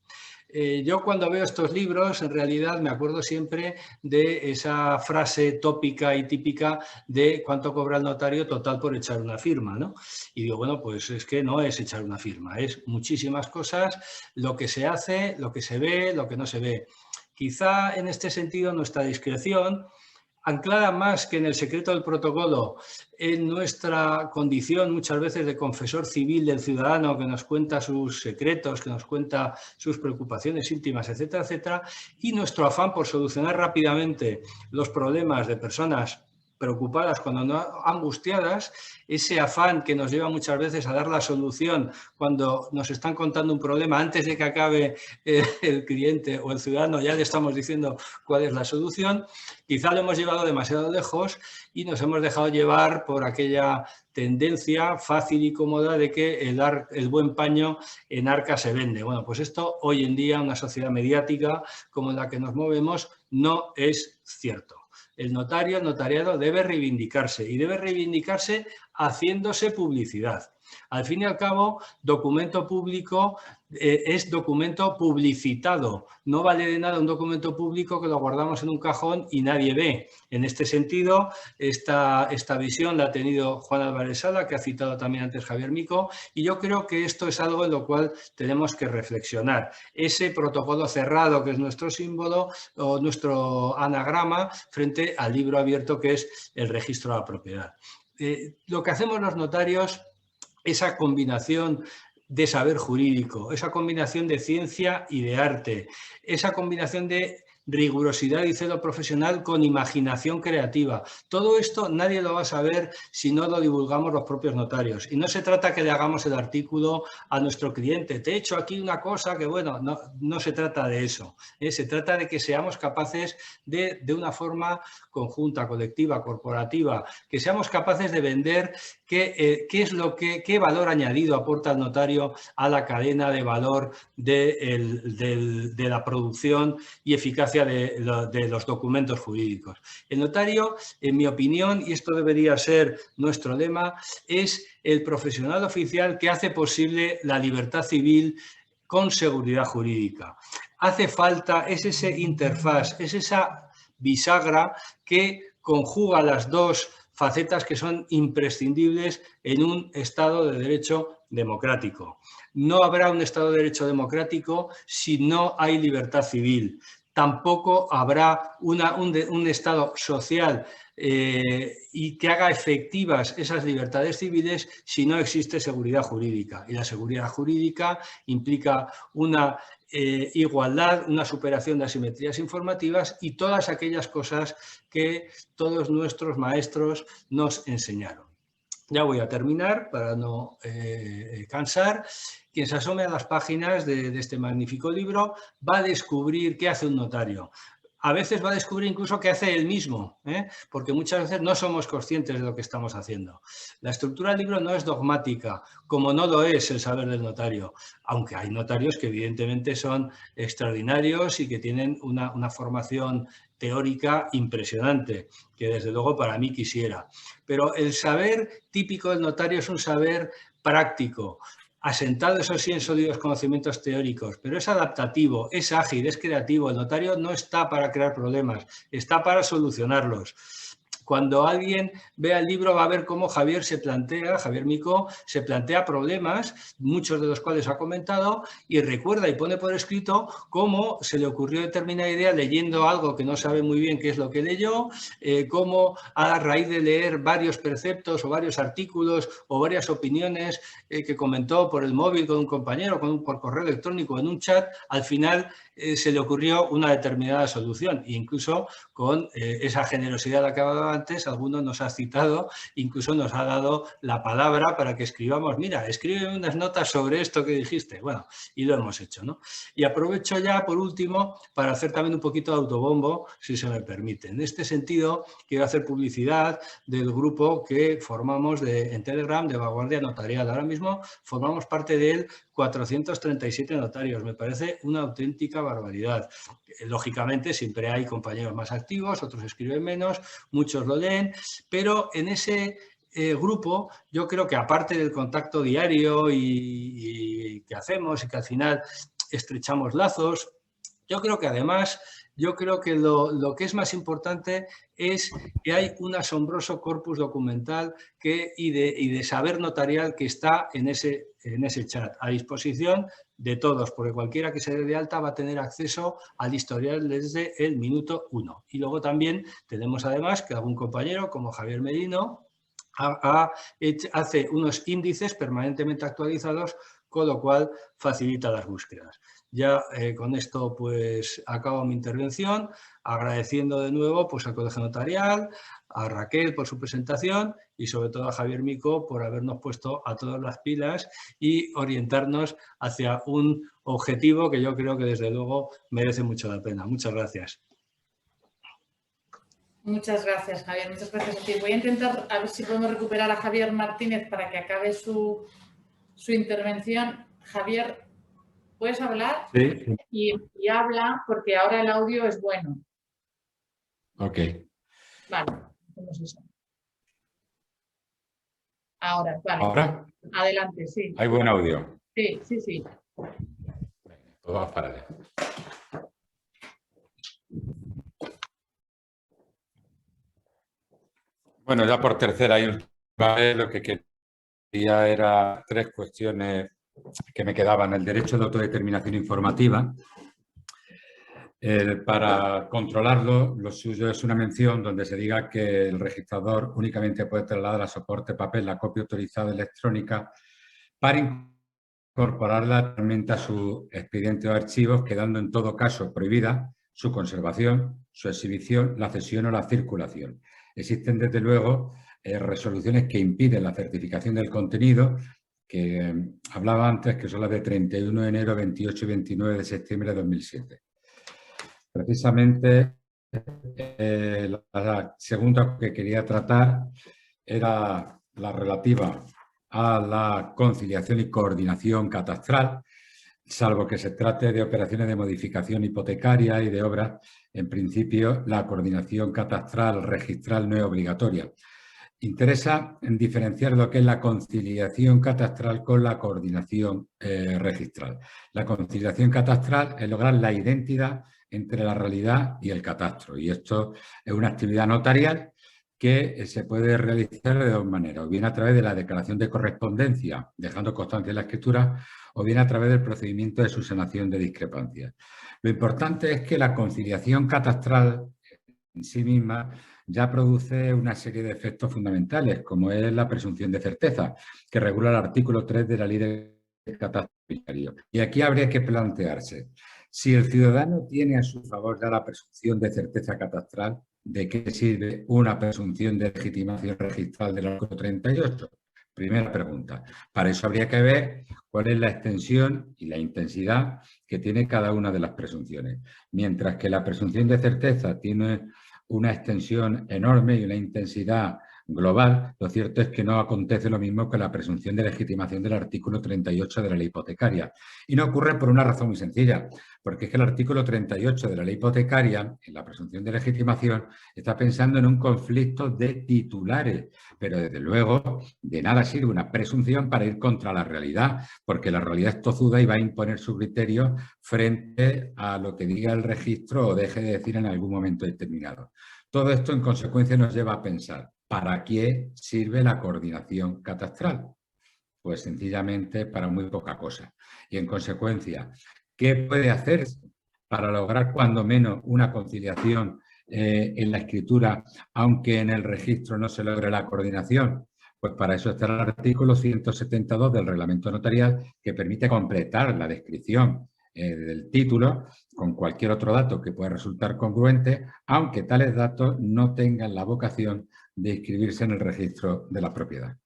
Yo cuando veo estos libros, en realidad me acuerdo siempre de esa frase tópica y típica de cuánto cobra el notario total por echar una firma, ¿no? Y digo, bueno, pues es que no es echar una firma, es muchísimas cosas, lo que se hace, lo que se ve, lo que no se ve. Quizá en este sentido nuestra discreción anclada más que en el secreto del protocolo, en nuestra condición muchas veces de confesor civil del ciudadano que nos cuenta sus secretos, que nos cuenta sus preocupaciones íntimas, etcétera, etcétera, y nuestro afán por solucionar rápidamente los problemas de personas preocupadas, cuando no angustiadas, ese afán que nos lleva muchas veces a dar la solución cuando nos están contando un problema antes de que acabe el cliente o el ciudadano, ya le estamos diciendo cuál es la solución. Quizá lo hemos llevado demasiado lejos y nos hemos dejado llevar por aquella tendencia fácil y cómoda de que el buen paño en arca se vende. Bueno, pues esto hoy en día, en una sociedad mediática como la que nos movemos, no es cierto. El notario, el notariado debe reivindicarse y debe reivindicarse haciéndose publicidad. Al fin y al cabo, documento público es documento publicitado. No vale de nada un documento público que lo guardamos en un cajón y nadie ve. En este sentido, esta visión la ha tenido Juan Álvarez Sala, que ha citado también antes Javier Mico, y yo creo que esto es algo en lo cual tenemos que reflexionar. Ese protocolo cerrado, que es nuestro símbolo o nuestro anagrama, frente al libro abierto, que es el registro de la propiedad. Lo que hacemos los notarios, esa combinación de saber jurídico, esa combinación de ciencia y de arte, esa combinación de rigurosidad y celo profesional con imaginación creativa. Todo esto nadie lo va a saber si no lo divulgamos los propios notarios. Y no se trata que le hagamos el artículo a nuestro cliente. Te he hecho aquí una cosa que, bueno, no se trata de eso. Se trata de que seamos capaces de una forma conjunta, colectiva, corporativa, que seamos capaces de vender qué valor añadido aporta el notario a la cadena de valor de la producción y eficacia de los documentos jurídicos. El notario, en mi opinión, y esto debería ser nuestro lema, es el profesional oficial que hace posible la libertad civil con seguridad jurídica. Hace falta, es ese interfaz, es esa bisagra que conjuga las dos facetas que son imprescindibles en un Estado de Derecho democrático. No habrá un Estado de Derecho democrático si no hay libertad civil. Tampoco habrá un Estado social y que haga efectivas esas libertades civiles si no existe seguridad jurídica. Y la seguridad jurídica implica una igualdad, una superación de asimetrías informativas y todas aquellas cosas que todos nuestros maestros nos enseñaron. Ya voy a terminar para no cansar. Quien se asome a las páginas de este magnífico libro va a descubrir qué hace un notario. A veces va a descubrir incluso qué hace él mismo, porque muchas veces no somos conscientes de lo que estamos haciendo. La estructura del libro no es dogmática, como no lo es el saber del notario, aunque hay notarios que evidentemente son extraordinarios y que tienen una formación teórica impresionante, que desde luego para mí quisiera. Pero el saber típico del notario es un saber práctico, asentado, eso sí, en sólidos conocimientos teóricos, pero es adaptativo, es ágil, es creativo. El notario no está para crear problemas, está para solucionarlos. Cuando alguien vea el libro va a ver cómo Javier Mico se plantea problemas, muchos de los cuales ha comentado, y recuerda y pone por escrito cómo se le ocurrió determinada idea leyendo algo que no sabe muy bien qué es lo que leyó, cómo a raíz de leer varios preceptos o varios artículos o varias opiniones que comentó por el móvil con un compañero, por correo electrónico en un chat, al final se le ocurrió una determinada solución. E incluso con esa generosidad de la que hablaba antes, alguno nos ha citado, incluso nos ha dado la palabra para que escribamos, mira, escribe unas notas sobre esto que dijiste. Bueno, y lo hemos hecho, ¿no? Y aprovecho ya, por último, para hacer también un poquito de autobombo, si se me permite. En este sentido, quiero hacer publicidad del grupo que formamos en Telegram de Vanguardia Notarial. Ahora mismo formamos parte de él 437 notarios. Me parece una auténtica barbaridad. Lógicamente, siempre hay compañeros más activos, otros escriben menos, muchos lo leen, pero en ese grupo yo creo que aparte del contacto diario y que hacemos y que al final estrechamos lazos, yo creo que además, lo que es más importante es que hay un asombroso corpus documental y de saber notarial que está en ese en ese chat a disposición de todos, porque cualquiera que se dé de alta va a tener acceso al historial desde el minuto 1. Y luego también tenemos además que algún compañero como Javier Merino hace unos índices permanentemente actualizados, con lo cual facilita las búsquedas. Ya con esto pues acabo mi intervención, agradeciendo de nuevo pues al Colegio Notarial, a Raquel por su presentación y sobre todo a Javier Mico por habernos puesto a todas las pilas y orientarnos hacia un objetivo que yo creo que desde luego merece mucho la pena. Muchas gracias. Muchas gracias, Javier. Muchas gracias a ti. Voy a intentar a ver si podemos recuperar a Javier Martínez para que acabe su intervención. Javier, ¿puedes hablar? Sí. Y habla porque ahora el audio es bueno. Ok. Vale, hacemos eso. Ahora, vale. ¿Ahora? Adelante, sí. ¿Hay buen audio? Sí, sí, sí. Venga, pues vamos para allá. Bueno, ya por tercera y última vez lo que quería era 3 cuestiones que me quedaban. El derecho de autodeterminación informativa. Para controlarlo, lo suyo es una mención donde se diga que el registrador únicamente puede trasladar a soporte papel la copia autorizada electrónica para incorporarla realmente a su expediente o archivos, quedando en todo caso prohibida su conservación, su exhibición, la cesión o la circulación. Existen, desde luego, resoluciones que impiden la certificación del contenido, que hablaba antes, que son las de 31 de enero, 28 y 29 de septiembre de 2007. Precisamente, la segunda que quería tratar era la relativa a la conciliación y coordinación catastral, salvo que se trate de operaciones de modificación hipotecaria y de obras. En principio, la coordinación catastral registral no es obligatoria. Interesa diferenciar lo que es la conciliación catastral con la coordinación registral. La conciliación catastral es lograr la identidad entre la realidad y el catastro, y esto es una actividad notarial que se puede realizar de 2 maneras, o bien a través de la declaración de correspondencia, dejando constancia en la escritura, o bien a través del procedimiento de subsanación de discrepancias. Lo importante es que la conciliación catastral en sí misma ya produce una serie de efectos fundamentales, como es la presunción de certeza, que regula el artículo 3 de la Ley de Catastro Inmobiliario. Y aquí habría que plantearse, si el ciudadano tiene a su favor ya la presunción de certeza catastral, ¿de qué sirve una presunción de legitimación registral del artículo 38? Primera pregunta. Para eso habría que ver cuál es la extensión y la intensidad que tiene cada una de las presunciones. Mientras que la presunción de certeza tiene una extensión enorme y una intensidad global, lo cierto es que no acontece lo mismo con la presunción de legitimación del artículo 38 de la ley hipotecaria. Y no ocurre por una razón muy sencilla, porque es que el artículo 38 de la ley hipotecaria, en la presunción de legitimación, está pensando en un conflicto de titulares, pero desde luego de nada sirve una presunción para ir contra la realidad, porque la realidad es tozuda y va a imponer su criterio frente a lo que diga el registro o deje de decir en algún momento determinado. Todo esto, en consecuencia, nos lleva a pensar, ¿para qué sirve la coordinación catastral? Pues sencillamente para muy poca cosa. Y en consecuencia, ¿qué puede hacerse para lograr cuando menos una conciliación en la escritura, aunque en el registro no se logre la coordinación? Pues para eso está el artículo 172 del Reglamento Notarial, que permite completar la descripción del título con cualquier otro dato que pueda resultar congruente, aunque tales datos no tengan la vocación de inscribirse en el registro de la propiedad.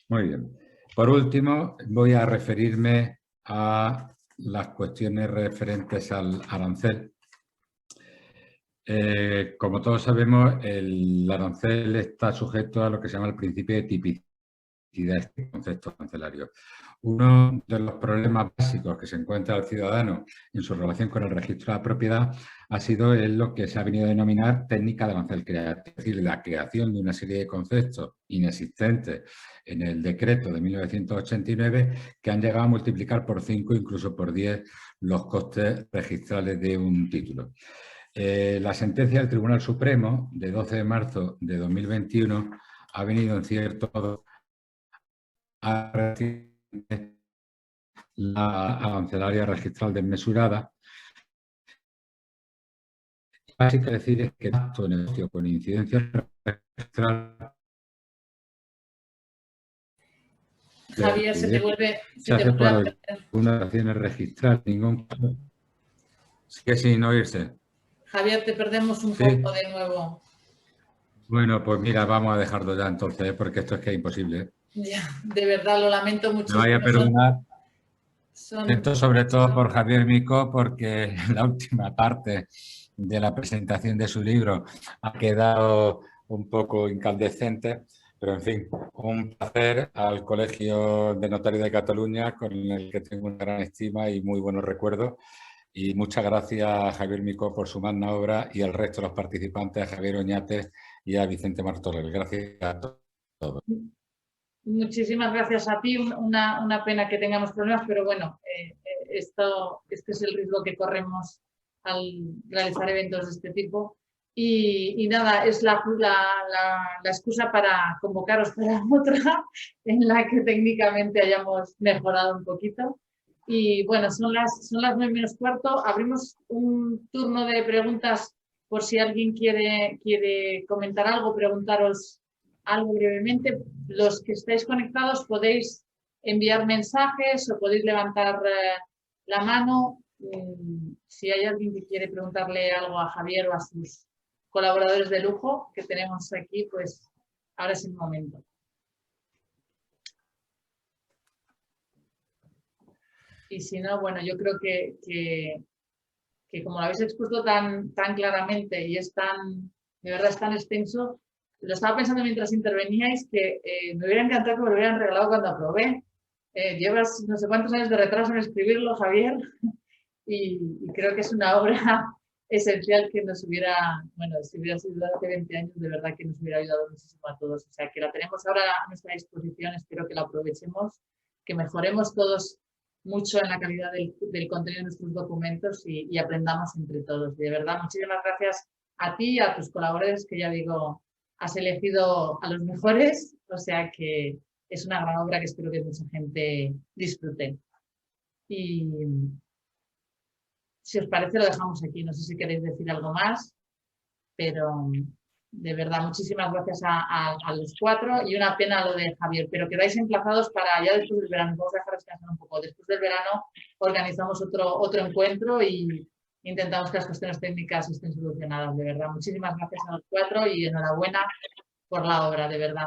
Muy bien. Por último, voy a referirme a las cuestiones referentes al arancel. Como todos sabemos, el arancel está sujeto a lo que se llama el principio de tipicidad, este concepto arancelario. Uno de los problemas básicos que se encuentra el ciudadano en su relación con el registro de la propiedad ha sido lo que se ha venido a denominar técnica de arancel creativo, es decir, la creación de una serie de conceptos inexistentes en el decreto de 1989 que han llegado a multiplicar por 5, incluso por 10, los costes registrales de un título. La sentencia del Tribunal Supremo de 12 de marzo de 2021 ha venido en cierto modo a la arancelaria registral desmesurada. Básicamente decir es que tanto negocio con incidencia registral Javier, se te vuelve... se hace por algunas acciones registrales. Sigue sin oírse. Javier, te perdemos un poco de nuevo. Bueno, pues mira, vamos a dejarlo ya entonces, porque esto es que es imposible. Ya, de verdad, lo lamento mucho. Me vaya a perdonar. Esto sobre todo por Javier Micó, porque la última parte de la presentación de su libro ha quedado un poco incandescente, pero en fin, un placer al Colegio de Notarios de Cataluña, con el que tengo una gran estima y muy buenos recuerdos. Y muchas gracias a Javier Micó por su magna obra y al resto de los participantes, a Javier Oñate y a Vicente Martorell. Gracias a todos. Muchísimas gracias a ti. Una pena que tengamos problemas, pero bueno, este es el riesgo que corremos al realizar eventos de este tipo. Y nada, es la excusa para convocaros para otra en la que técnicamente hayamos mejorado un poquito. Y bueno, son las 9 menos cuarto. Abrimos un turno de preguntas por si alguien quiere comentar algo, preguntaros algo brevemente. Los que estáis conectados podéis enviar mensajes o podéis levantar la mano. Si hay alguien que quiere preguntarle algo a Javier o a sus colaboradores de lujo que tenemos aquí, pues ahora es el momento. Y si no, bueno, yo creo que como lo habéis expuesto tan claramente y de verdad es tan extenso, lo estaba pensando mientras interveníais que me hubiera encantado que me lo hubieran regalado cuando aprobé. Llevas no sé cuántos años de retraso en escribirlo, Javier, y creo que es una obra esencial que nos hubiera, bueno, si hubiera sido hace 20 años, de verdad que nos hubiera ayudado muchísimo a todos. O sea, que la tenemos ahora a nuestra disposición, espero que la aprovechemos, que mejoremos todos mucho en la calidad del contenido de nuestros documentos y aprendamos entre todos. De verdad, muchísimas gracias a ti y a tus colaboradores, que ya digo, has elegido a los mejores, o sea que es una gran obra que espero que mucha gente disfrute. Y si os parece lo dejamos aquí, no sé si queréis decir algo más, pero de verdad muchísimas gracias a los cuatro y una pena lo de Javier, pero quedáis emplazados para ya después del verano. Vamos a dejar descansar un poco. Después del verano organizamos otro encuentro y intentamos que las cuestiones técnicas estén solucionadas, de verdad. Muchísimas gracias a los cuatro y enhorabuena por la obra, de verdad.